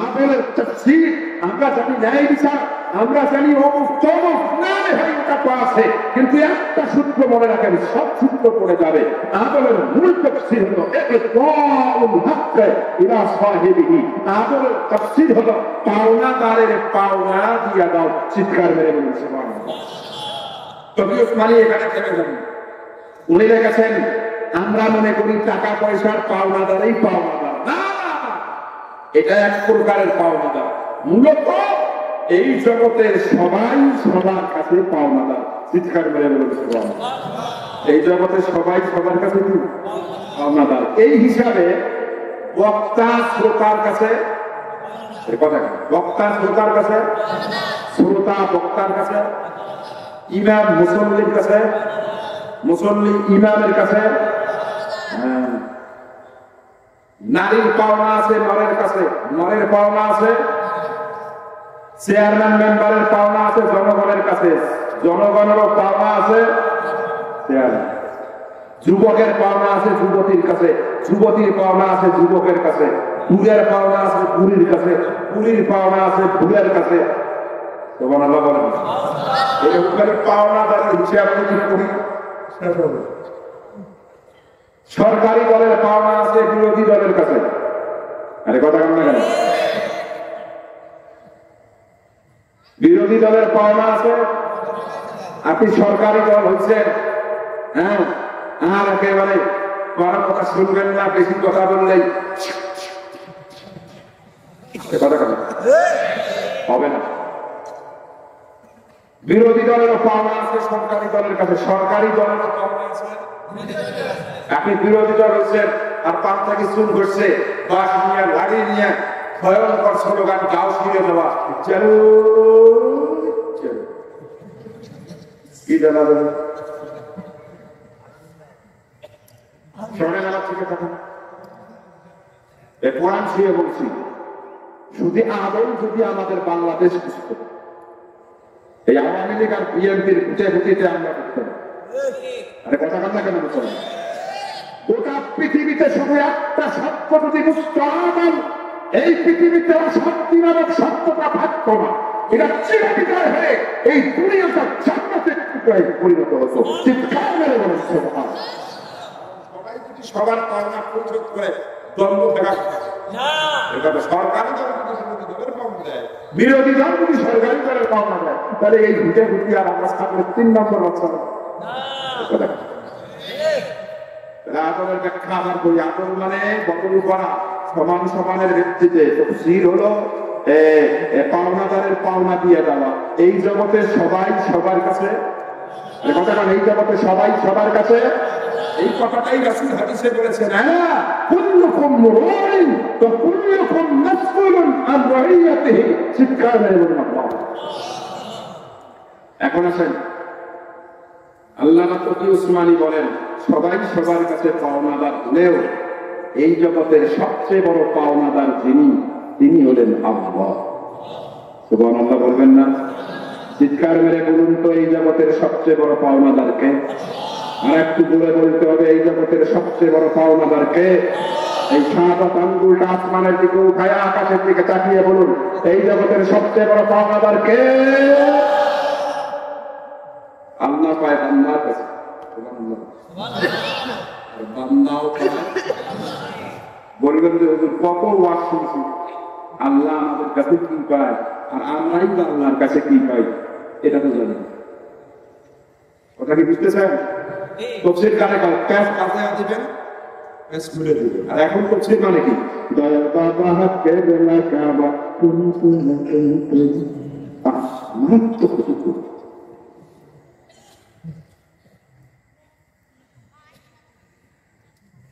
আদলের তাফসীর আমরা জানি ন্যায় বিচার, আমরা জানি অমুক তমুক, না ভাই ওটা তো আছে, কিন্তু একটা সূত্র মনে রাখেন, সব সূত্র পড়ে যাবে। আদলের মূল তাফসীর হলো ইতাউল হক্কে ইলা সাহিবিহি। আদলের তাফসীর হলো পাওনাদারের পাওনা দিয়ে দাও। চিৎকার মেরে বলুন সুবহানাল্লাহ। তবে উসমানী এখানে থেমে যান। উনি লিখেছেন আমরা মনে করি টাকা পয়সার পাওনাদারই পাওনাদার না, এটা এক প্রকারের পাওনাদার। মূলত এই জগতের সবাই সবার কাছে পাওনাদার। চিৎকার মেরে বলুন সুবহানাল্লাহ। এই জগতে সবাই সবার কাছে কি পাওনাদার? এই হিসাবে বক্তা শ্রোতার কাছে, বক্তা শ্রোতার কাছে, শ্রোতা বক্তার কাছে, ইমাম মুসল্লির কাছে, মুসল্লি ইমামের কাছে, নারীর পাওনা আছে নরের কাছে, নরের পাওনা আছে চেয়ারম্যান মেম্বারের পাওনা আছে জনগণের কাছে, জনগণেরও পাওনা আছে চেয়ারম্যান। যুবকের পাওনা আছে যুবতীর কাছে, যুবতীর পাওনা আছে যুবকের কাছে, বুড়ের পাওনা আছে বুড়ির কাছে, বুড়ির পাওনা আছে বুড়ের কাছে। সুবহানাল্লাহ বলেন। এই উপরে পাওনাদারের হিসাব যদি করি, সরকারি দলের পাওনা আছে বিরোধী দলের কাছে। আরে কথা কেন না কেন? বিরোধী দলের পাওনা আছে, আপনি সরকারি দল হচ্ছেন, হ্যাঁ, আর একেবারে কারো কথা শুনবেন না, বেশি কথা বললেই কথা কেন হবে না। বিরোধী দলেরও পাওনা আছে সরকারি দলের কাছে, সরকারি দলেরও পাওনা আছে। আপনি বিরোধী দল হচ্ছেন আর পান থেকে চুন করছে, বাস নিয়ে লাড়ি নিয়ে ভয়ঙ্কর স্লোগান গাও শুনে দেওয়া, কি জানাবেন? শোনেন আমার থেকে থাকুন, কোরআন শুয়ে বলছি, শুধু আদল যদি আমাদের বাংলাদেশ বুঝত, এই আওয়ামী লীগ আর বিএনপির গুটিতে আমরা করতাম। আরে কথা কথা কেন বলছেন? গোটা পৃথিবীতে শুধু একটা সত্য যদি মুক্ত আমল এই পৃথিবীতে অশান্তি নামক সত্যটা থাকতো না, এটা চিরবিদায় হয়ে এই দুনিয়াটা জান্নাতের টুকরায় পরিণত হতো। চিৎকার মেরে বলেন সুবহান। সবাই যদি সবার পাওনা পরিশোধ করে দ্বন্দ্ব থাকা এটা তো সরকারি দল যদি দলের পাওনা দেয়, বিরোধী দল যদি সরকারি দলের পাওনা দেয়, তাহলে এই ঘুটে ঘুটি আর আমরা সামনে 3 নম্বর বাচ্চা আদরের ব্যাখ্যা আবার করি। আদর মানে বদল করা, সমান সমানের ভিত্তিতে। তফসীর হলো পাওনাদারের পাওনা দিয়ে দেওয়া। এই জগতে সবাই সবার কাছে, কথাটা এই জগতে সবাই সবার কাছে, এই কথাটাই রাসূল হাদিসে বলেছেন, হ্যাঁ কুল্লুকুম রাইন ওয়া কুল্লুকুম মাসউলুন আন রাইয়াতিহি। চিৎকার মেরে বলুন আল্লাহ। এখন আসেন, আল্লামা তকি উসমানী বলেন সবাই সবার কাছে পাওনাদার হলেও এই জগতের সবচেয়ে বড় পাওনাদার তিনি হলেন আল্লাহ। সুবহানাল্লাহ বলবেন না? চিৎকার মেরে বলুন তো, এই জগতের সবচেয়ে বড় পাওনাদারকে? আর একটু জোরে বলতে হবে, এই জগতের সবচেয়ে বড় পাওনাদারকে? এই শাহাদাত আঙ্গুলটা আসমানের দিকে উঠায় আকাশের দিকে তাকিয়ে বলুন, এই জগতের সবচেয়ে বড় পাওনাদারকে? আল্লাহ পায় বান্দার কাছে। বান্দাও পায়। বলবেন যে হুজুর কত ওয়াজ শুনছি, আল্লাহ আমাদের কাছে কি পায় আর আমরাই বা আল্লাহর কাছে কি পাই এটা তো জানি। কথা কি বুঝতেছেন? তফসির কানে প্যাস কাজে দিবেন, প্যাস খুলে দিবেন। আর এখন তফসির মানে কি? দয়া বাবা হাতে বেলা কাবা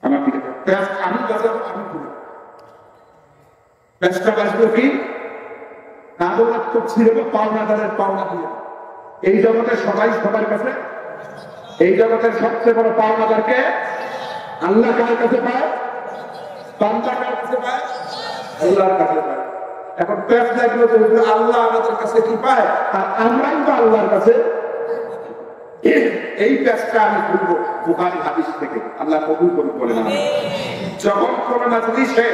আমার ঠিক আছে, প্যাস আমি বাজাবো, আমি খুলব। প্যাসটা বাজবে কি? নাদনার তফসির হবে পাওনাদারের পাওনা দিয়ে। এই জগতের সবাই সবার কাছে, এই জগতের সবচেয়ে বড় পাওনাদারকে? আল্লাহ কার কাছে পায়? বান্দা কার কাছে পায়? আল্লাহর কাছে পায়। এখন প্যাস লাগলো যে আল্লাহ আমাদের কাছে কি পায় আর আমরাই বা আল্লাহর কাছে। এই প্যাসটা আমি খুলবো বুখারী হাদিস থেকে। আল্লাহ কবুল করুন বলেন আমিন। যখন কোন মাজলিসে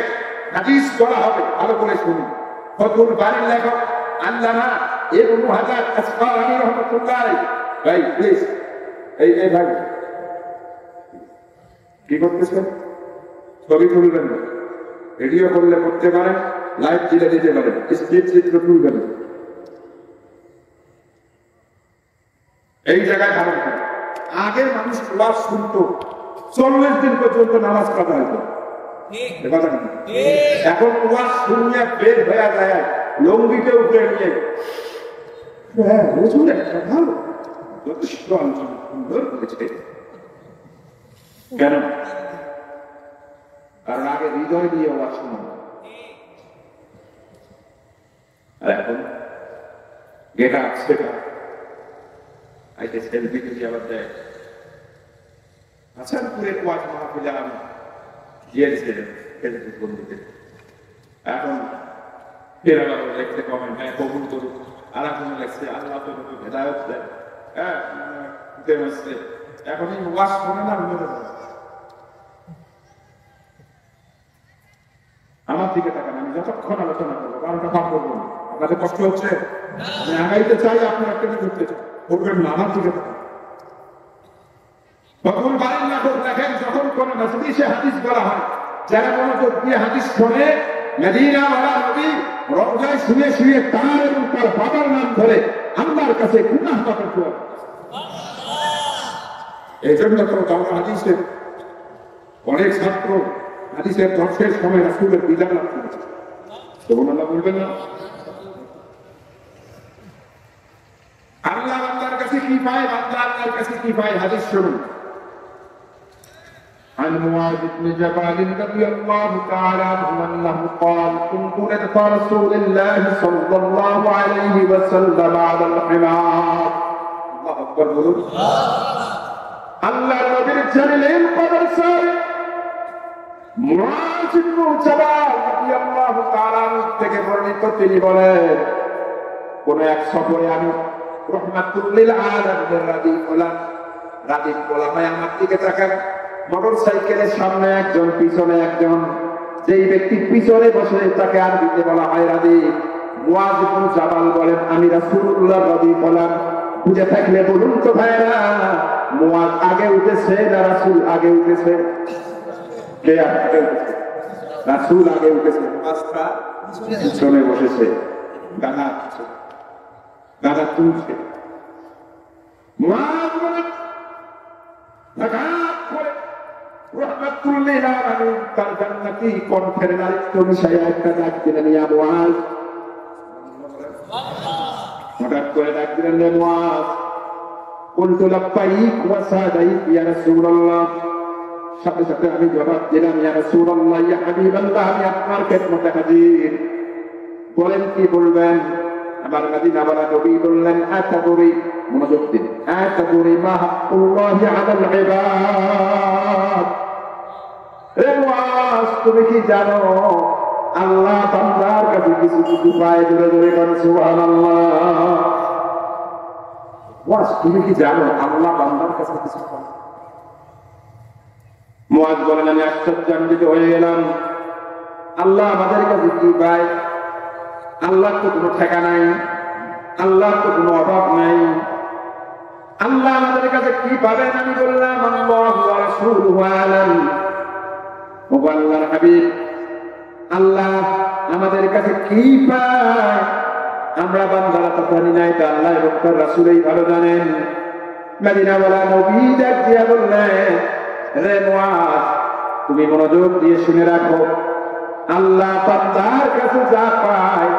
হাদিস পড়া হবে ভালো করে শুনুন। ফতুল বাড়ির লেখক আল্লামা ইবনে হাজার আসকালানী রাহমাতুল্লাহ আলাইহি। ভাই প্লিজ, এই ভাই কি করতেছেন? ছবি তুলবেন না, ভিডিও করলে করতে পারেন, লাইভ দিলে দিতে পারেন, স্ক্রিন চিত্র তুলবেন না। এই জায়গায় ধারণ করেন। আগের মানুষ ওয়াজ শুনতো, 40 দিন পর্যন্ত নামাজ কাজা হতো। এখন ওয়াজ শুনিয়ে বের হয়ে যায় লঙ্গিতে উপরে নিয়ে, হ্যাঁ হুজুর একটা ভালো যথেষ্ট আলোচনা সুন্দর করেছে। কেন? কারণ আগে হৃদয় দিয়ে ওয়াজ শোনা, আর এখন গেটা সেটা আইতে সেলফি তুলি আবার দেয়। হাসানপুরের ওয়াজ মাহফিলে আমি গিয়েছিলাম ফেসবুক বন্ধুদের। এখন ফের আবার লেখতে কমেন্ট, হ্যাঁ কবুল করুক। আর এখন লেখছে আল্লাহ তো হেদায়ত দেন। হ্যাঁ এখন এই ওয়াজ শোনে না মনে হয়। আমার দিকে তাকান, আমি যতক্ষণ আলোচনা করবো কারণটা পাপ করবো না। আপনাদের কষ্ট হচ্ছে, আমি আগাইতে চাই, আপনার একটা করতে চাই, করবেন না। আমার দিকে তাকান। তখন বাড়ির নাটক দেখেন, যখন কোন মজলিসে হাদিস বলা হয়, যারা মনোযোগ দিয়ে হাদিস শোনে, মদিনা ওয়ালা নবী রওজায় শুয়ে শুয়ে তার এবং তার বাবার নাম ধরে আল্লাহর কাছে গুনাহ মাফের দোয়া। এই জন্য তো আমরা হাদিসের অনেক ছাত্র হাদিসের দর্শের সময় রাসূলের বিধান লাভ করেছে। সুবহানাল্লাহ বলবেন না? আল্লাহ বান্দার কাছে কি পায়, বান্দা আল্লাহর কাছে কি পায়? হাদিস শুনুন। عن معاذ بن جبل رضي الله تعالى عنه انه قال كنت ردف رسول الله صلى الله عليه وسلم على الحمار. الله اكبر بولون. الله নবীর জলিল কদর সাহেব মুআয ইবনে জাবাল রাদিয়াল্লাহু তাআলা থেকে বর্ণিত, তিনি বলেন কোন এক সফরে আমি রহমাতুল লিল আলামিন রাদিফ বলা হয়। আমার দিকে তাকান, মোটরসাইকেলের সামনে একজন, পিছনে একজন। যেই ব্যক্তি পিছনে বসে তাকে আরবিতে বলা হয় রাদিফ। মুয়াজ ইবনে জাবাল বলেন, আমি রাসূলুল্লাহ রাদিফ বললাম। বুঝে থাকলে বলুন তো ভাইরা, মুয়াজ আগে উঠেছে না রাসূল আগে উঠেছে? কে আগে উঠেছে? রাসূল আগে উঠেছে, মুয়াজটা পিছনে বসেছে, গানা তুলছে। মুয়াজ বলেন, হঠাৎ করে রহমাতুল লিল আলামিন তার জান্নাতি কণ্ঠের নারীত্ব মিশাইয়া একটা ডাক দিলেন, ইয়া মুয়াজ। হঠাৎ করে ডাক দিলেন, হে মুয়াজ। কুলতু লাব্বাইক ওয়া সাদাইক ইয়া রাসূলুল্লাহ। সাথে সাথে আমি জবাব দিলাম, ইয়া রাসূলুল্লাহ, ইয়া হাবিবাল্লাহ, আমি আপনার খেদমতে হাজির। বলেন কি বলবেন? আমার মদিনাওয়ালা নবী বললেন, আতাদরি, মনোযোগ দিন, আতাদরি মা হাক্কুল্লাহি আলাল ইবাদ। হে মুয়াজ, তুমি কি জানো আল্লাহ বান্দার কাছে কিছু কিছু পায়? জোরে জোরে বলেন সুবহানাল্লাহ। মুয়াজ, তুমি কি জানো আল্লাহ বান্দার কাছে কিছু পায়? মুয়াজ বলেন, আমি আশ্চর্যান্বিত হয়ে গেলাম। আল্লাহ আমাদের কাছে কি পায়? আল্লাহ তো কোনো ঠেকা নাই, আল্লাহ তো কোনো অভাব নাই। আল্লাহ আমাদের কাছে কি পাবেন? আমি বললাম, আল্লাহু ওয়া রাসূলুহু আলাম। ও আল্লাহর হাবিব, আল্লাহ আমাদের কাছে কি পায় আমরা বান্দারা তো জানি না, এটা আল্লাহ এবং তার রাসূলই ভালো জানেন। মদিনাওয়ালা নবী ডাক দিয়া বললেন, রে মুয়াজ, তুমি মনোযোগ দিয়ে শুনে রাখো, আল্লাহ বান্দার কাছে যা পায়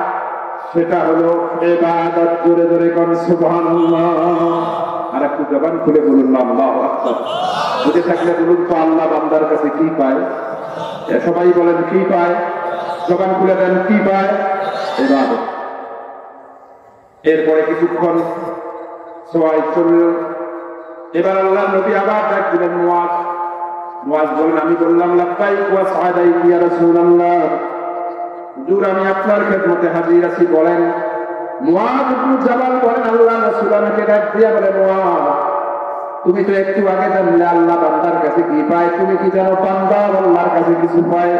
সেটা হলো ইবাদত। জোরে জোরে কোন সুবহানাল্লাহ। আর একটু জবান খুলে বলুন না আল্লাহু আকবার। বুঝে থাকলে বলুন তো, আল্লাহ বান্দার কাছে কি পায়? সবাই বলেন কি পায়? জবান খুলে দেন, কি পায়? ইবাদত। এরপরে কিছুক্ষণ সবাই চলল। এবার আল্লাহ নবী আবার ডাক দিলেন, মুয়াজ। মুয়াজ বলেন, আমি বললাম, লাব্বাইক ওয়া সাদাইক ইয়া রাসূলুল্লাহ। হুজুর, আমি আপনার খেদমতে হাজির আছি, বলেন। মুয়াজ ইবনে জাবাল বলেন, আল্লাহ রাসূল আমাকে ডাক দিয়া বলেন, মুয়াজ, তুমি তো একটু আগে জানলে আল্লাহ বান্দার কাছে কি পায়, তুমি কি জানো বান্দা আল্লাহর কাছে কিছু পায়?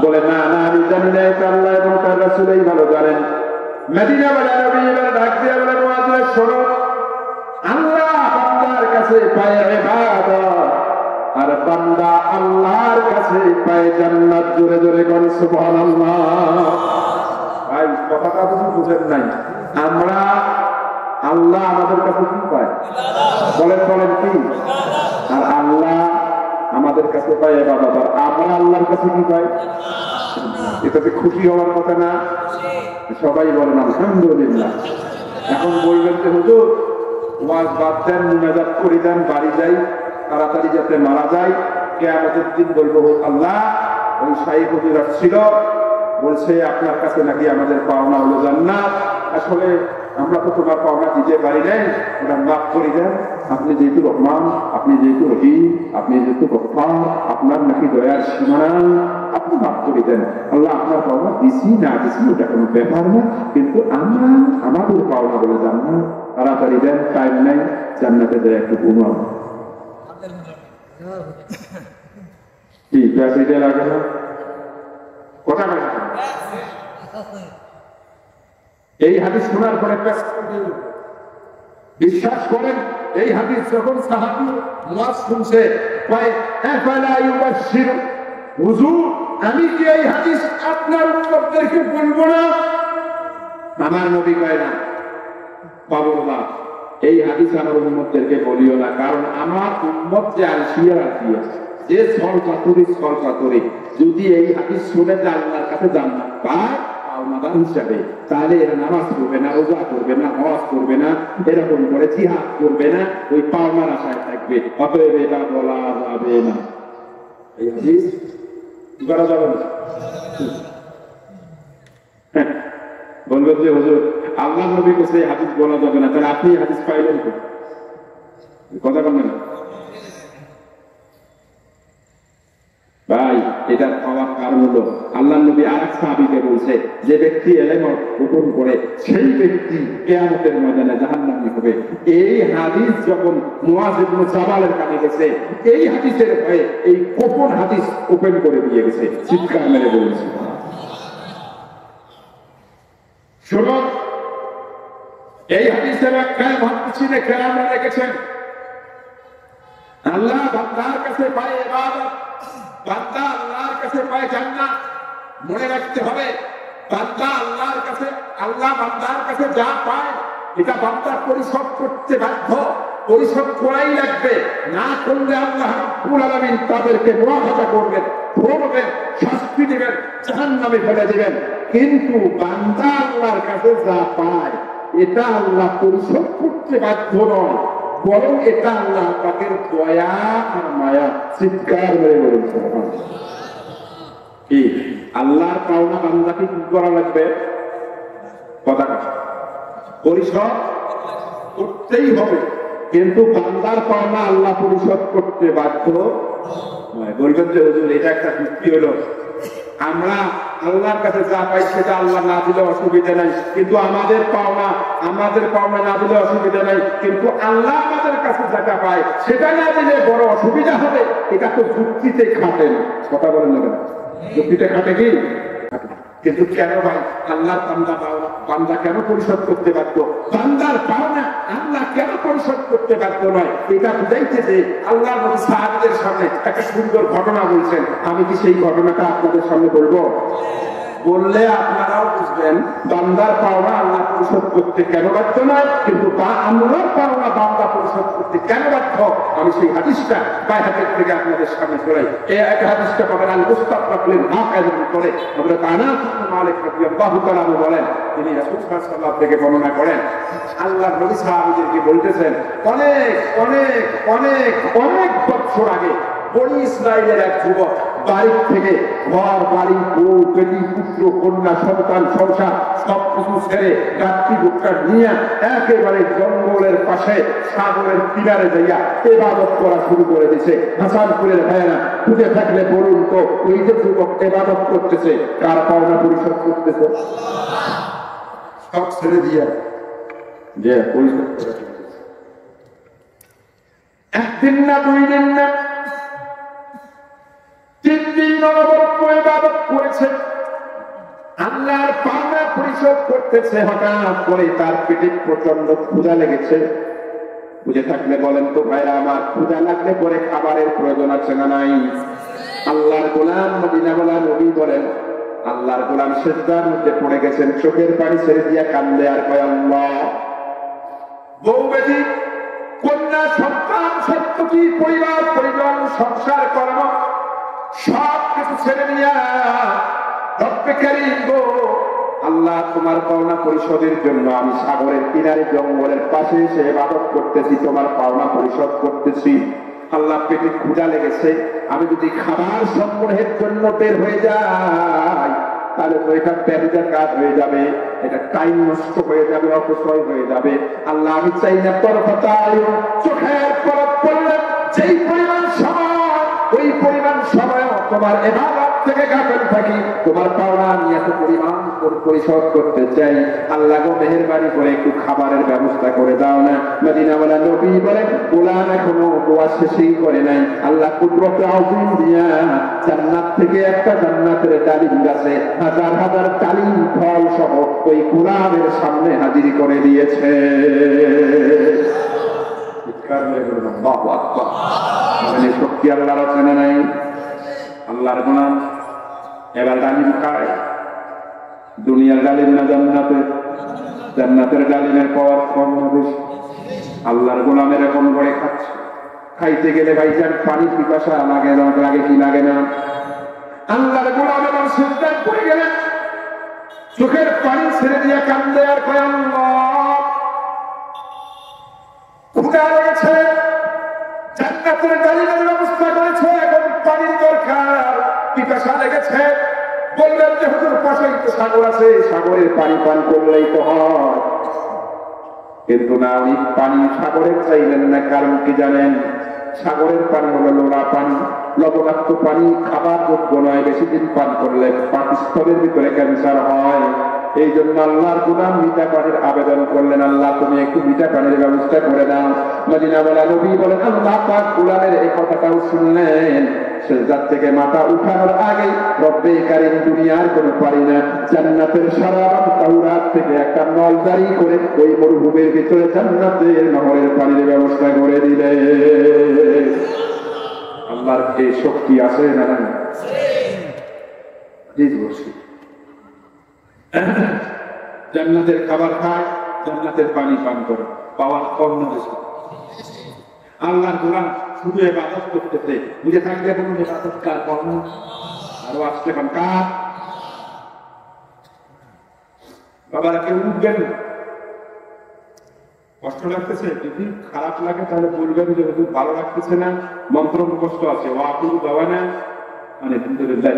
বলে, না না, আমি জানি না, এটা আল্লাহ এবং তার রাসূলই ভালো জানেন। মদিনাওয়ালা নবী এবার ডাক দিয়া বলেন, মুয়াজ, শোনো, আল্লাহ বান্দার কাছে পায় ইবাদত, আর বান্দা আল্লাহর কাছে পায় জান্নাত। জোরে জোরে কোন সুবহানাল্লাহ। ভাই, কথাটা বুঝি বুঝেন নাই? আমরা আল্লাহ আমাদের কাছে কি পায়? বলেন বলেন কি? আর আল্লাহ আমাদের কাছে পায় ইবাদত, আর আমরা আল্লাহর কাছে কি পাই? এটাতে খুশি হওয়ার কথা না? সবাই বলেন আলহামদুলিল্লাহ। এখন বলবেন যে হুজুর, ওয়াজ বাদ দেন, মুনাজাত করে দেন, বাড়ি যাই, তাড়াতাড়ি যাতে মারা যায়। কিয়ামতের দিন বলবো, আল্লাহ, ওই শাইখ হুজুর আসছিল, বলছে আপনার কাছে নাকি আমাদের পাওনা হলো জান্নাত। আসলে আমরা তো তোমার পাওনা দিতে পারি নাই, ওটা মাফ করে দেন। আপনি যেহেতু রহমান, আপনি যেহেতু রহিম, আপনি যেহেতু গফফার, আপনার নাকি দয়ার সীমানা, আপনি মাফ করে দেন। আল্লাহ, আপনার পাওনা দিছি না দিছি ওটা কোনো ব্যাপার না, কিন্তু আমরা আমাদের পাওনা বলে জান্নাত। তাড়াতাড়ি দেন, টাইম নাই, জান্নাতে দেয় একটু ঘুমাও। কি প্যাসেজে লাগে না? কথা বলে এই হাদিস শোনার পরে বিশ্বাস করেন, এই হাদিস যখন সাহাবী মুয়াজ শুনছে, কয়, আফালা ইউবাশশিরু, হুজুর, আমি কি এই হাদিস আপনার উম্মতদেরকে বলবো না? আমার নবী কয়, না, খবরদার, এই হাদিস আমার উম্মতদেরকে বলিও না, কারণ আমার উম্মত যে আলসিয়া রাখিয়া, যে ছল যদি এই হাদিস শুনে যে আল্লাহর কাছে জান্নাত পায় পাওনাদার হিসাবে, তাহলে এরা নামাজ পড়বে না, রোজা করবে না, হজ করবে না, এরকম করে জিহাদ করবে না, ওই পাওনার আশায় থাকবে। অতএব এটা বলা যাবে না, এই হাদিস করা যাবে না। বলবেন যে হুজুর, আল্লাহ নবী কাছে এই হাদিস বলা যাবে না, তাহলে আপনি হাদিস পাইলেন তো? কথা বলবেন না ভাই। এটা পাওয়ার কারণ হলো আল্লাহ নবী আরেক সাহাবীকে বলছে, যে ব্যক্তি ইলম গোপন করে সেই ব্যক্তি কিয়ামতের ময়দানে জাহান্নামী হবে। এই হাদিস যখন মুআয ইবনে জাবালের কানে গেছে, এই হাদিসের ভয়ে এই গোপন হাদিস ওপেন করে দিয়ে গেছে, চিৎকার মেরে বলেছে। শুনুন, এই হাদিসের ব্যাখ্যায় মুহাদ্দিসিনে কেরামরা লিখেছেন, আল্লাহ বান্দার কাছে পায় ইবাদত, বান্দা আল্লাহর কাছে পায় জান্নাত। মনে রাখতে হবে, বান্দা আল্লাহর কাছে, আল্লাহ বান্দার কাছে যা পায় এটা বান্দা পরিশোধ করতে বাধ্য, পরিশোধ করাই লাগবে। না করলে আল্লাহ রাব্বুল আলামিন তাদেরকে মুআখাযা করবেন, ধরবেন, শাস্তি দিবেন, জাহান্নামে ফেলে দিবেন। কিন্তু বান্দা আল্লাহর কাছে যা পায় এটা আল্লাহ পরিশোধ করতে বাধ্য নয়, বরং এটা আল্লাহ পাকের দয়া আর মায়া। চিৎকার হয়ে বলেছে কি আল্লাহর পাওনা বান্দাকে কি করা লাগবে? কথা পরিশোধ করতেই হবে, কিন্তু বান্দার পাওনা আল্লাহ পরিশোধ করতে বাধ্য নয়। বলবেন যে হুজুর এটা একটা যুক্তি হলো, আমরা আল্লাহর কাছে যা পাই সেটা আল্লাহ না দিলে অসুবিধা নাই, কিন্তু আমাদের পাওনা না দিলে অসুবিধা নাই, কিন্তু আল্লাহ আমাদের কাছে যেটা পায় সেটা না দিলে বড় অসুবিধা হবে। এটা তো যুক্তিতে খাটে না। কথা বলেন না কেন? যুক্তিতে খাটে কি? কিন্তু কেন ভাই আল্লাহর বান্দা কেন পরিশোধ করতে পারতো? বান্দার পাওনা আল্লাহ কেন পরিশোধ করতে পারতো নয়? এটা বুঝাইতে যে আল্লাহ নবী সাহাবীদের সামনে একটা সুন্দর ঘটনা বলছেন। আমি কি সেই ঘটনাটা আপনাদের সামনে বলবো? বললে আপনারাও বুঝবেন বান্দার পাওনা আল্লাহ পরিশোধ করতে কেন বাধ্য নয়, কিন্তু আল্লাহর পাওনা বান্দা পরিশোধ করতে কেন বাধ্য। আমি সেই হাদিসটা বাইহাকির থেকে আপনাদের সামনে শোনাই। এই এক হাদিসটা পাবেন আল মুস্তাফা ফিল হাকাইদ করে হযরত আনাস ইবনে মালিক রাদিয়াল্লাহু তাআলা বলেন, তিনি রাসূল সাল্লাল্লাহু আলাইহি ওয়াসাল্লাম থেকে বর্ণনা করেন, আল্লাহর নবী সাহাবীদেরকে বলতেছেন, অনেক অনেক অনেক অনেক বছর আগে বনি ইসরাইলের এক যুবক বাড়ি থেকে ঘর বাড়ি বউ বেটি পুত্র কন্যা সন্তান সংসার সবকিছু ছেড়ে রাত্রি বুকটা নিয়ে একেবারে জঙ্গলের পাশে সাগরের কিনারে যাইয়া ইবাদত করা শুরু করে দিয়েছে। হাসানপুরের ভাইয়েরা খুঁজে থাকলে বলুন তো, ওই যে যুবক ইবাদত করতেছে কার পাওনা পরিশোধ করতেছে? সব ছেড়ে দিয়ে যে পরিশোধ করে একদিন না দুই দিন না 3 দিন অনবরত ইবাদত করেছে, আল্লাহর পাওনা পরিশোধ করতেছে। হঠাৎ করে তার পেটে প্রচন্ড ক্ষুধা লেগেছে। বুঝে থাকলে বলেন তো ভাইরা আমার, ক্ষুধা লাগলে পরে খাবারের প্রয়োজন আছে না নাই? আল্লাহর গোলাম মদিনাওয়ালা নবী বলেন, আল্লাহর গোলাম সিজদার মধ্যে পড়ে গেছেন, চোখের পানি ছেড়ে দিয়া কান্দে আর কয় আল্লাহ। বউ বেটি কন্যা সন্তান সন্ততি পরিবার পরিজন সংসার কর্ম সব কিছু ছেড়ে দিয়া রব্বে কারীম গো আল্লাহ, তোমার পাওনা পরিশোধের জন্য আমি সাগরের কিনারে জঙ্গলের পাশে এসে ইবাদত করতেছি, তোমার পাওনা পরিশোধ করতেছি। আল্লাহ পেটে ক্ষুধা লেগেছে, আমি যদি খাবার সংগ্রহের জন্য বের হয়ে যাই তাহলে তো এটা ব্যর্থের কাজ হয়ে যাবে, এটা টাইম নষ্ট হয়ে যাবে, অপচয় হয়ে যাবে। আল্লাহ আমি চাই না তরফাতায় চোখের পলক পড়লে যেই পরিমাণ সময়, ওই পরিমাণ সময় তোমার ইবাদত থেকে গাফেল থাকি, তোমার পাওনা আমি এত পরিমাণ পরিশোধ করতে চাই। আল্লাহ গো মেহেরবানি করে একটু খাবারের ব্যবস্থা করে দাও না। মদিনাওয়ালা নবী বলেন, গোলাম এখনো দোয়া শেষই করে নাই, আল্লাহ কুদরতে আযীম দিয়া জান্নাত থেকে একটা জান্নাতের ডালিম গাছে হাজার হাজার ডালিম ফল সহ ওই গোলামের সামনে হাজির করে দিয়েছে। আল্লাহু আকবার। মানে শক্তি আল্লাহর আছে না নাই? আল্লাহর গোলাম এবার ডালিম খায়, দুনিয়ার ডালিম না জান্নাতের? জান্নাতের ডালিমের পাওয়ার কম না বেশি? আল্লাহর গোলামের এখন করে খাচ্ছে। খাইতে গেলে ভাইজান পানি পিপাসা লাগে না, লাগে কি লাগে না? আল্লাহর গোলাম এবার সিজদায় পড়ে গেলেন, চোখের পানি ছেড়ে দিয়ে কান্দে আর কয় আল্লাহ, ক্ষুধা লেগেছে, জান্নাতের ডালিমের ব্যবস্থা করেছে, এখন পানির দরকার, পিপাসা লেগেছে। বললেন যে হুজুর পাশেই তো সাগর আছে, সাগরের পানি পান করলেই তো হয়। কিন্তু না, উনি পানি সাগরের চাইলেন না, কারণ কি জানেন? সাগরের পানি হলো নোনা পানি, লবণাক্ত পানি খাবার যোগ্য নয়, বেশি দিন পান করলে পাকস্থলের ভিতরে ক্যান্সার হয়। এই জন্য আল্লাহর গোলাম মিঠা পানির আবেদন করলেন, আল্লাহ তুমি একটু মিঠা পানির ব্যবস্থা করে দাও। মদিনাওয়ালা নবী বলেন, আল্লাহ পাক গোলামের এই কথাটাও শুনলেন। সিজদা থেকে মাথা উঠানোর আগে রব্বে কারীম দুনিয়ার কোনো পারি না, জান্নাতের সারারাত তাওরাত থেকে একটা নল জারি করে ওই মরুভূমির ভিতরে জান্নাতের নহরের পানির ব্যবস্থা করে দিলে। আল্লাহর এই শক্তি আছে না নাই? জান্নাতের খাবার খায়, জান্নাতের পানি পান করে, পাওয়ার কম না বেশি? আল্লাহর গোলাম শুধু ইবাদত করতেছে, বুঝে থাকলে কোনো ইবাদত কার কর্ম আরো আসলে কার? বাবারা কেউ উঠবেন, কষ্ট লাগতেছে, যদি খারাপ লাগে তাহলে বলবেন যে হুজুর ভালো লাগতেছে না, মন্ত্র মুখস্থ আছে, ওয়া আকুলু দাওয়ানা মানে আলহামদুলিল্লাহ।